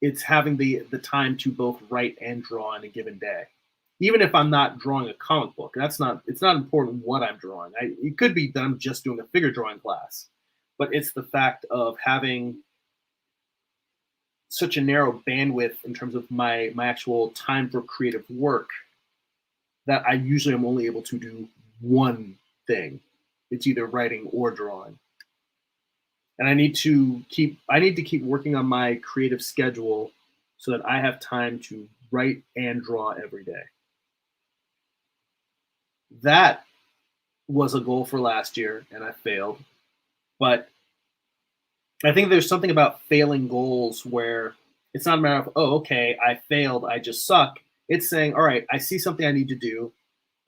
it's having the time to both write and draw in a given day. Even if I'm not drawing a comic book, it's not important what I'm drawing. It could be that I'm just doing a figure drawing class, but it's the fact of having such a narrow bandwidth in terms of my actual time for creative work that I usually am only able to do one thing. It's either writing or drawing. And I need to keep working on my creative schedule so that I have time to write and draw every day. That was a goal for last year and I failed. But I think there's something about failing goals where it's not a matter of, oh, okay, I failed, I just suck. It's saying, all right, I see something I need to do.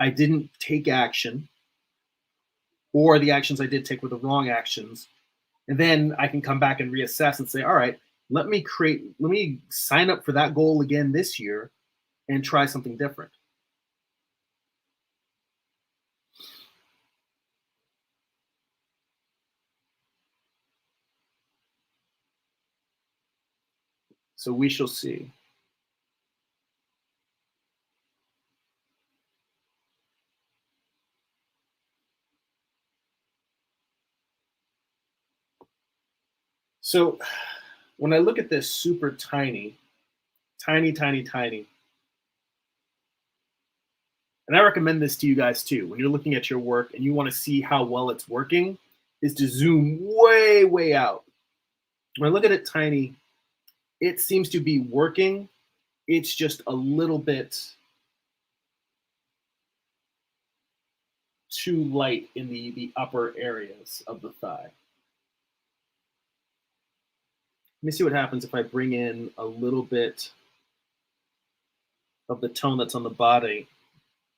I didn't take action, or the actions I did take were the wrong actions. And then I can come back and reassess and say, all right, let me sign up for that goal again this year and try something different. So we shall see. So when I look at this super tiny, tiny, tiny, tiny, and I recommend this to you guys too, when you're looking at your work and you want to see how well it's working, is to zoom way, way out. When I look at it tiny, it seems to be working. It's just a little bit too light in the upper areas of the thigh. Let me see what happens if I bring in a little bit of the tone that's on the body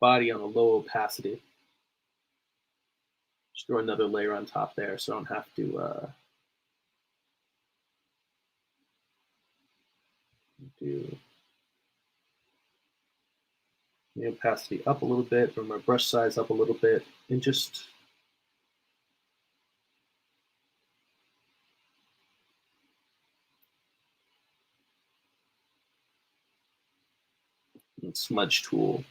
on a low opacity. Just throw another layer on top there so I don't have to do the opacity up a little bit, bring my brush size up a little bit, and just smudge tool.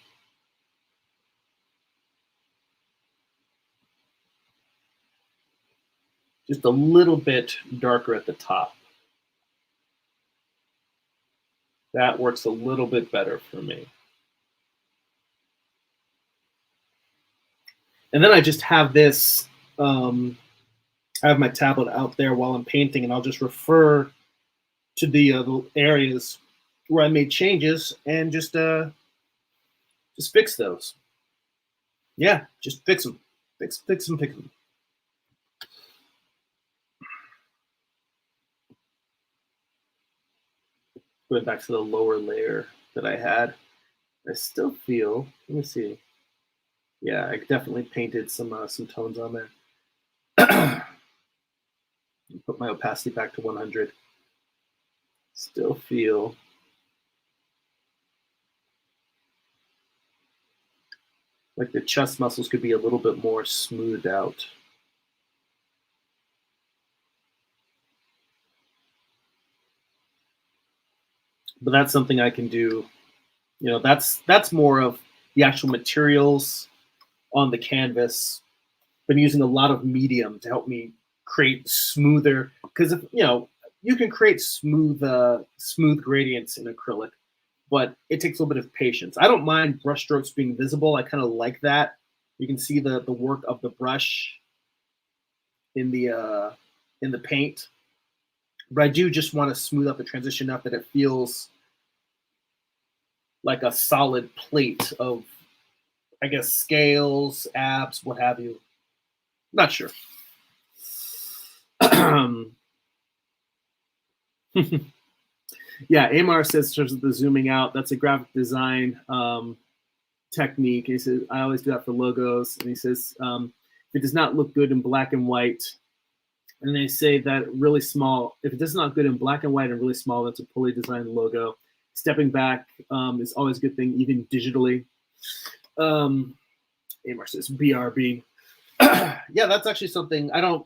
Just a little bit darker at the top. That works a little bit better for me. And then I just have this, I have my tablet out there while I'm painting, and I'll just refer to the areas where I made changes and just fix those. Yeah, just fix them, fix them, fix them. Going back to the lower layer that I had, I still feel. Let me see. Yeah, I definitely painted some tones on there. Put my opacity back to 100. Still feel like the chest muscles could be a little bit more smoothed out. But that's something I can do. You know, that's more of the actual materials on the canvas. Been using a lot of medium to help me create smoother, because if you know, you can create smooth gradients in acrylic, but it takes a little bit of patience. I don't mind brush strokes being visible. I kind of like that. You can see the work of the brush in the paint, but I do just want to smooth up the transition enough that it feels like a solid plate of, I guess, scales, abs, what have you. Not sure. Yeah, Amar says in terms of the zooming out, that's a graphic design technique. He says, I always do that for logos. And he says, if it does not look good in black and white, and they say that really small, if it does not look good in black and white and really small, that's a poorly designed logo. Stepping back is always a good thing, even digitally. Amar says, BRB. Yeah, that's actually something I don't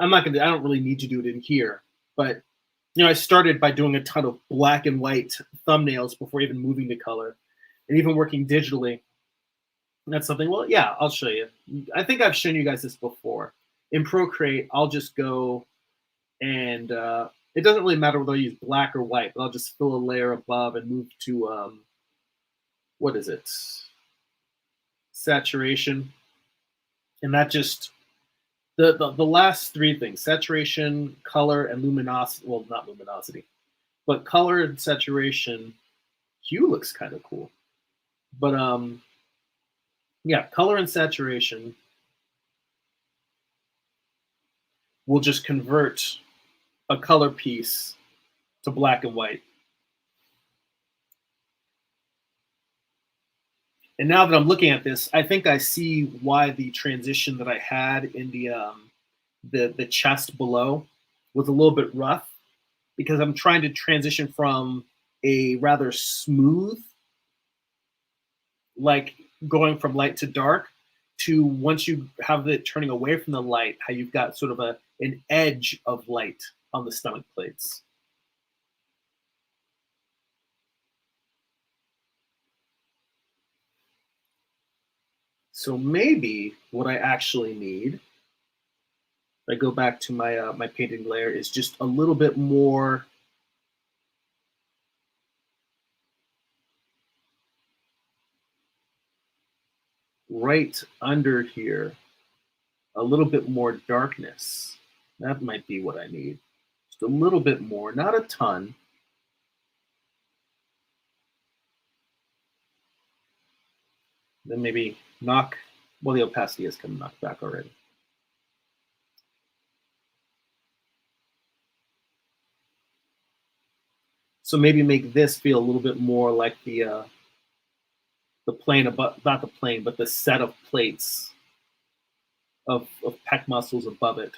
really need to do it in here. But, I started by doing a ton of black and white thumbnails before even moving to color. And even working digitally, that's something, well, yeah, I'll show you. I think I've shown you guys this before. In Procreate, I'll just go and it doesn't really matter whether I use black or white, but I'll just fill a layer above and move to, what is it? Saturation. And that just, the last three things, saturation, color, and luminosity, well, not luminosity, but color and saturation, hue looks kind of cool. But yeah, color and saturation will just convert a color piece to black and white. And now that I'm looking at this, I think I see why the transition that I had in the chest below was a little bit rough, because I'm trying to transition from a rather smooth, like going from light to dark, to once you have it turning away from the light, how you've got sort of an edge of light on the stomach plates. So maybe what I actually need, if I go back to my my painting layer, is just a little bit more right under here, a little bit more darkness. That might be what I need. Just a little bit more, not a ton. Then maybe knock, well, the opacity has come knocked back already. So maybe make this feel a little bit more like the plane above, not the plane, but the set of plates of pec muscles above it.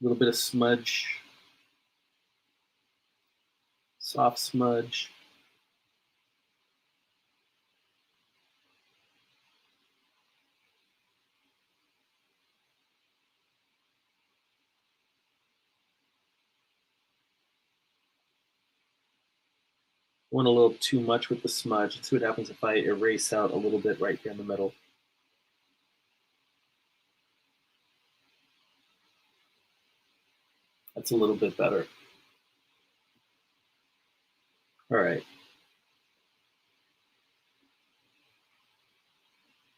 A little bit of smudge, soft smudge. Went a little too much with the smudge. Let's see what happens if I erase out a little bit right here in the middle. That's a little bit better. All right.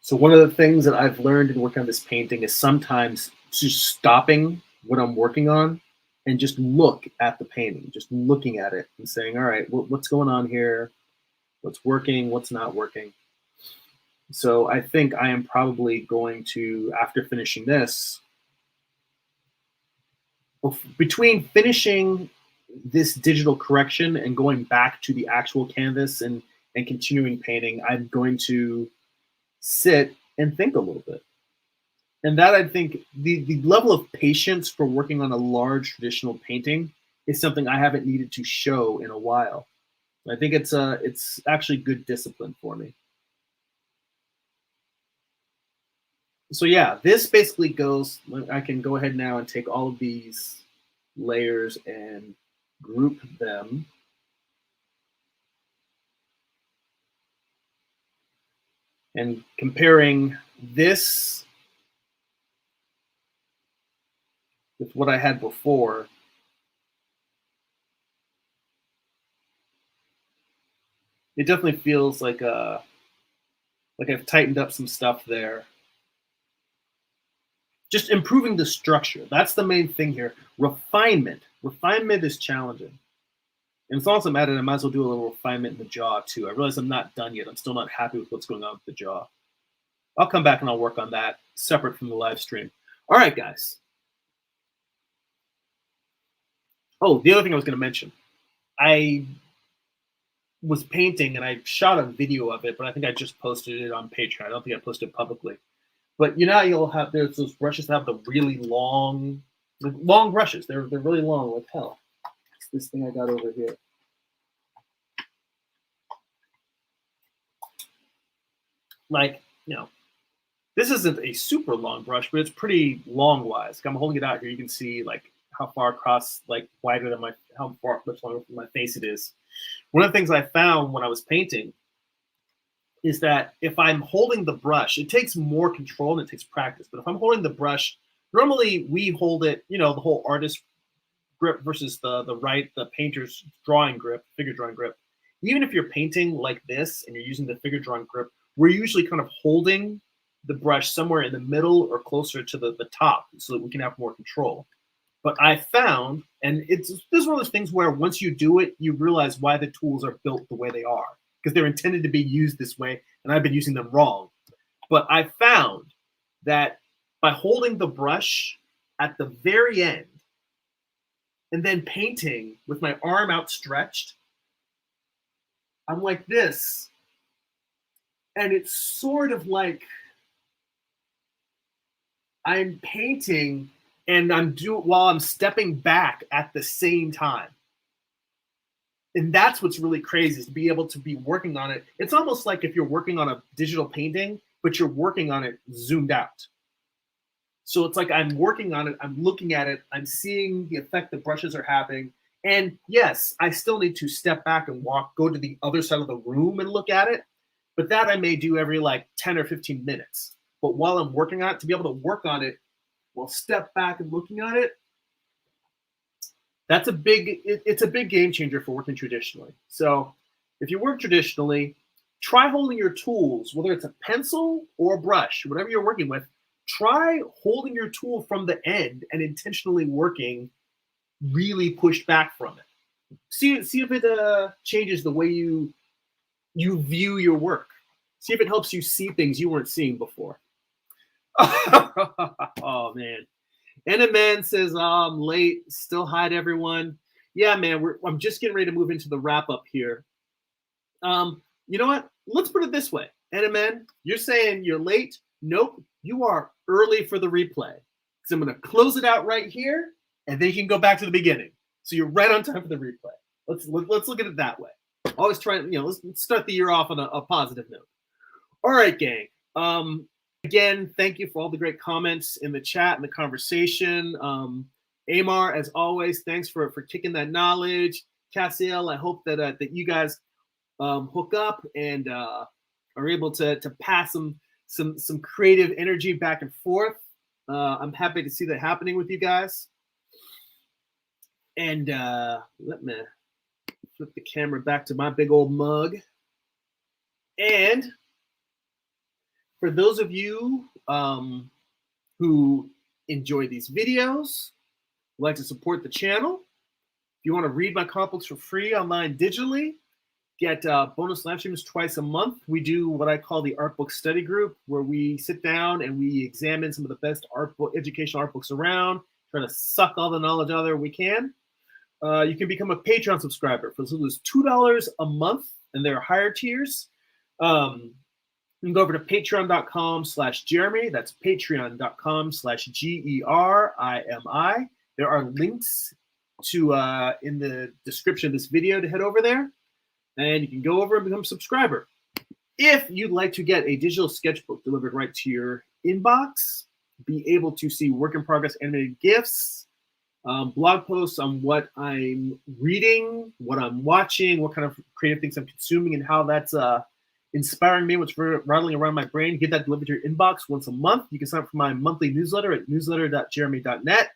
So one of the things that I've learned in working on this painting is sometimes just stopping what I'm working on and just look at the painting, just looking at it and saying, all right, what's going on here? What's working? What's not working? So I think I am probably going to, after finishing this, between finishing this digital correction and going back to the actual canvas and continuing painting, I'm going to sit and think a little bit. And that, I think, the level of patience for working on a large traditional painting is something I haven't needed to show in a while. I think it's actually good discipline for me. So yeah, this basically goes, I can go ahead now and take all of these layers and group them. And comparing this with what I had before, it definitely feels like I've tightened up some stuff there. Just improving the structure. That's the main thing here. Refinement. Refinement is challenging. And it's also added, I might as well do a little refinement in the jaw too. I realize I'm not done yet. I'm still not happy with what's going on with the jaw. I'll come back and I'll work on that separate from the live stream. All right, guys. Oh, the other thing I was going to mention, I was painting and I shot a video of it, but I think I just posted it on Patreon. I don't think I posted it publicly. But you know, how you'll have there's those brushes that have the really long brushes. They're really long, like hell. It's this thing I got over here. Like, you know, this isn't a super long brush, but it's pretty long wise. Like, I'm holding it out here. You can see like how far across, like wider than how far much longer from my face it is. One of the things I found when I was painting is that if I'm holding the brush, it takes more control and it takes practice. But if I'm holding the brush, normally we hold it, you know, the whole artist grip versus the painter's drawing grip, figure drawing grip. Even if you're painting like this and you're using the figure drawing grip, we're usually kind of holding the brush somewhere in the middle or closer to the top so that we can have more control. But I found, and this is one of those things where once you do it, you realize why the tools are built the way they are, because they're intended to be used this way, and I've been using them wrong. But I found that by holding the brush at the very end and then painting with my arm outstretched, I'm like this. And it's sort of like I'm painting and while I'm stepping back at the same time. And that's what's really crazy, is to be able to be working on it. It's almost like if you're working on a digital painting, but you're working on it zoomed out. So it's like I'm working on it, I'm looking at it, I'm seeing the effect the brushes are having. And yes, I still need to step back and go to the other side of the room and look at it. But that I may do every like 10 or 15 minutes. But while I'm working on it, to be able to work on it while step back and looking at it, it's a big game changer for working traditionally. So if you work traditionally, try holding your tools, whether it's a pencil or a brush, whatever you're working with, try holding your tool from the end and intentionally working really pushed back from it. See if it changes the way you view your work. See if it helps you see things you weren't seeing before. Oh man. And a man says, "Oh, I'm late. Still hi to everyone." Yeah, man. I'm just getting ready to move into the wrap up here. You know what? Let's put it this way. And a man, you're saying you're late. Nope, you are early for the replay. So I'm going to close it out right here, and then you can go back to the beginning. So you're right on time for the replay. Let's look at it that way. Always trying, let's start the year off on a positive note. All right, gang. Again, thank you for all the great comments in the chat and the conversation. Amar, as always, thanks for kicking that knowledge. Cassiel, I hope that you guys hook up and are able to pass some creative energy back and forth. I'm happy to see that happening with you guys. And let me flip the camera back to my big old mug. And for those of you who enjoy these videos, like to support the channel, if you want to read my comic books for free online digitally, get bonus live streams twice a month. We do what I call the art book study group, where we sit down and we examine some of the best educational art books around, try to suck all the knowledge out of there we can. You can become a Patreon subscriber for as little as $2 a month, and there are higher tiers. You can go over to patreon.com/Jeremy. That's patreon.com/GERIMI. There are links to in the description of this video to head over there, and you can go over and become a subscriber. If you'd like to get a digital sketchbook delivered right to your inbox, be able to see work in progress animated GIFs, blog posts on what I'm reading, what I'm watching, what kind of creative things I'm consuming, and how that's inspiring me, what's rattling around my brain, get that delivered to your inbox once a month. You can sign up for my monthly newsletter at newsletter.jeremy.net.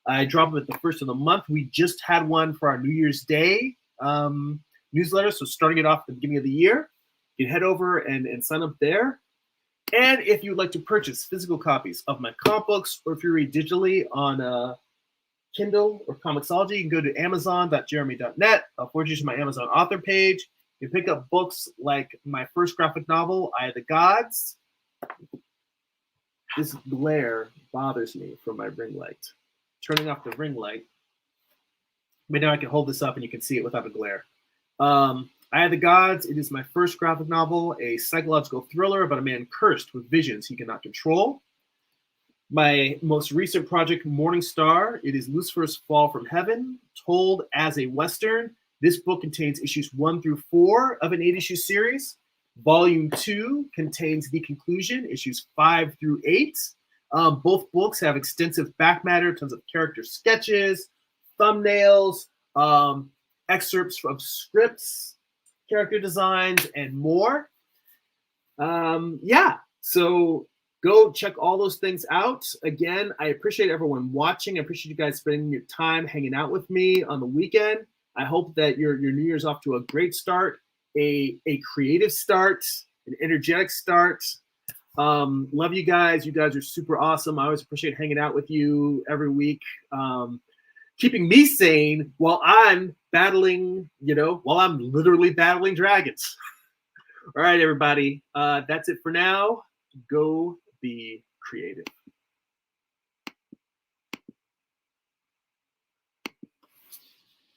I drop them at the first of the month. We just had one for our New Year's Day newsletter, so starting it off at the beginning of the year. You can head over and sign up there. And if you'd like to purchase physical copies of my comic books, or if you read digitally on Kindle or Comixology, you can go to amazon.jeremy.net. I'll forward you to my Amazon author page. You pick up books like my first graphic novel, Eye of the Gods. This glare bothers me from my ring light. Turning off the ring light But now I can hold this up and you can see it without a glare. Eye of the Gods. It is my first graphic novel, a psychological thriller about a man cursed with visions he cannot control. My most recent project, Morning Star. It is Lucifer's Fall from Heaven, told as a Western. This book contains issues 1 through 4 of an 8-issue series. Volume 2 contains the conclusion, issues 5 through 8. Both books have extensive back matter, tons of character sketches, thumbnails, excerpts from scripts, character designs, and more. Yeah, so go check all those things out. Again, I appreciate everyone watching. I appreciate you guys spending your time hanging out with me on the weekend. I hope that your New Year's off to a great start, a creative start, an energetic start. Love you guys. You guys are super awesome. I always appreciate hanging out with you every week. Keeping me sane while I'm battling, while I'm literally battling dragons. All right, everybody. That's it for now. Go be creative.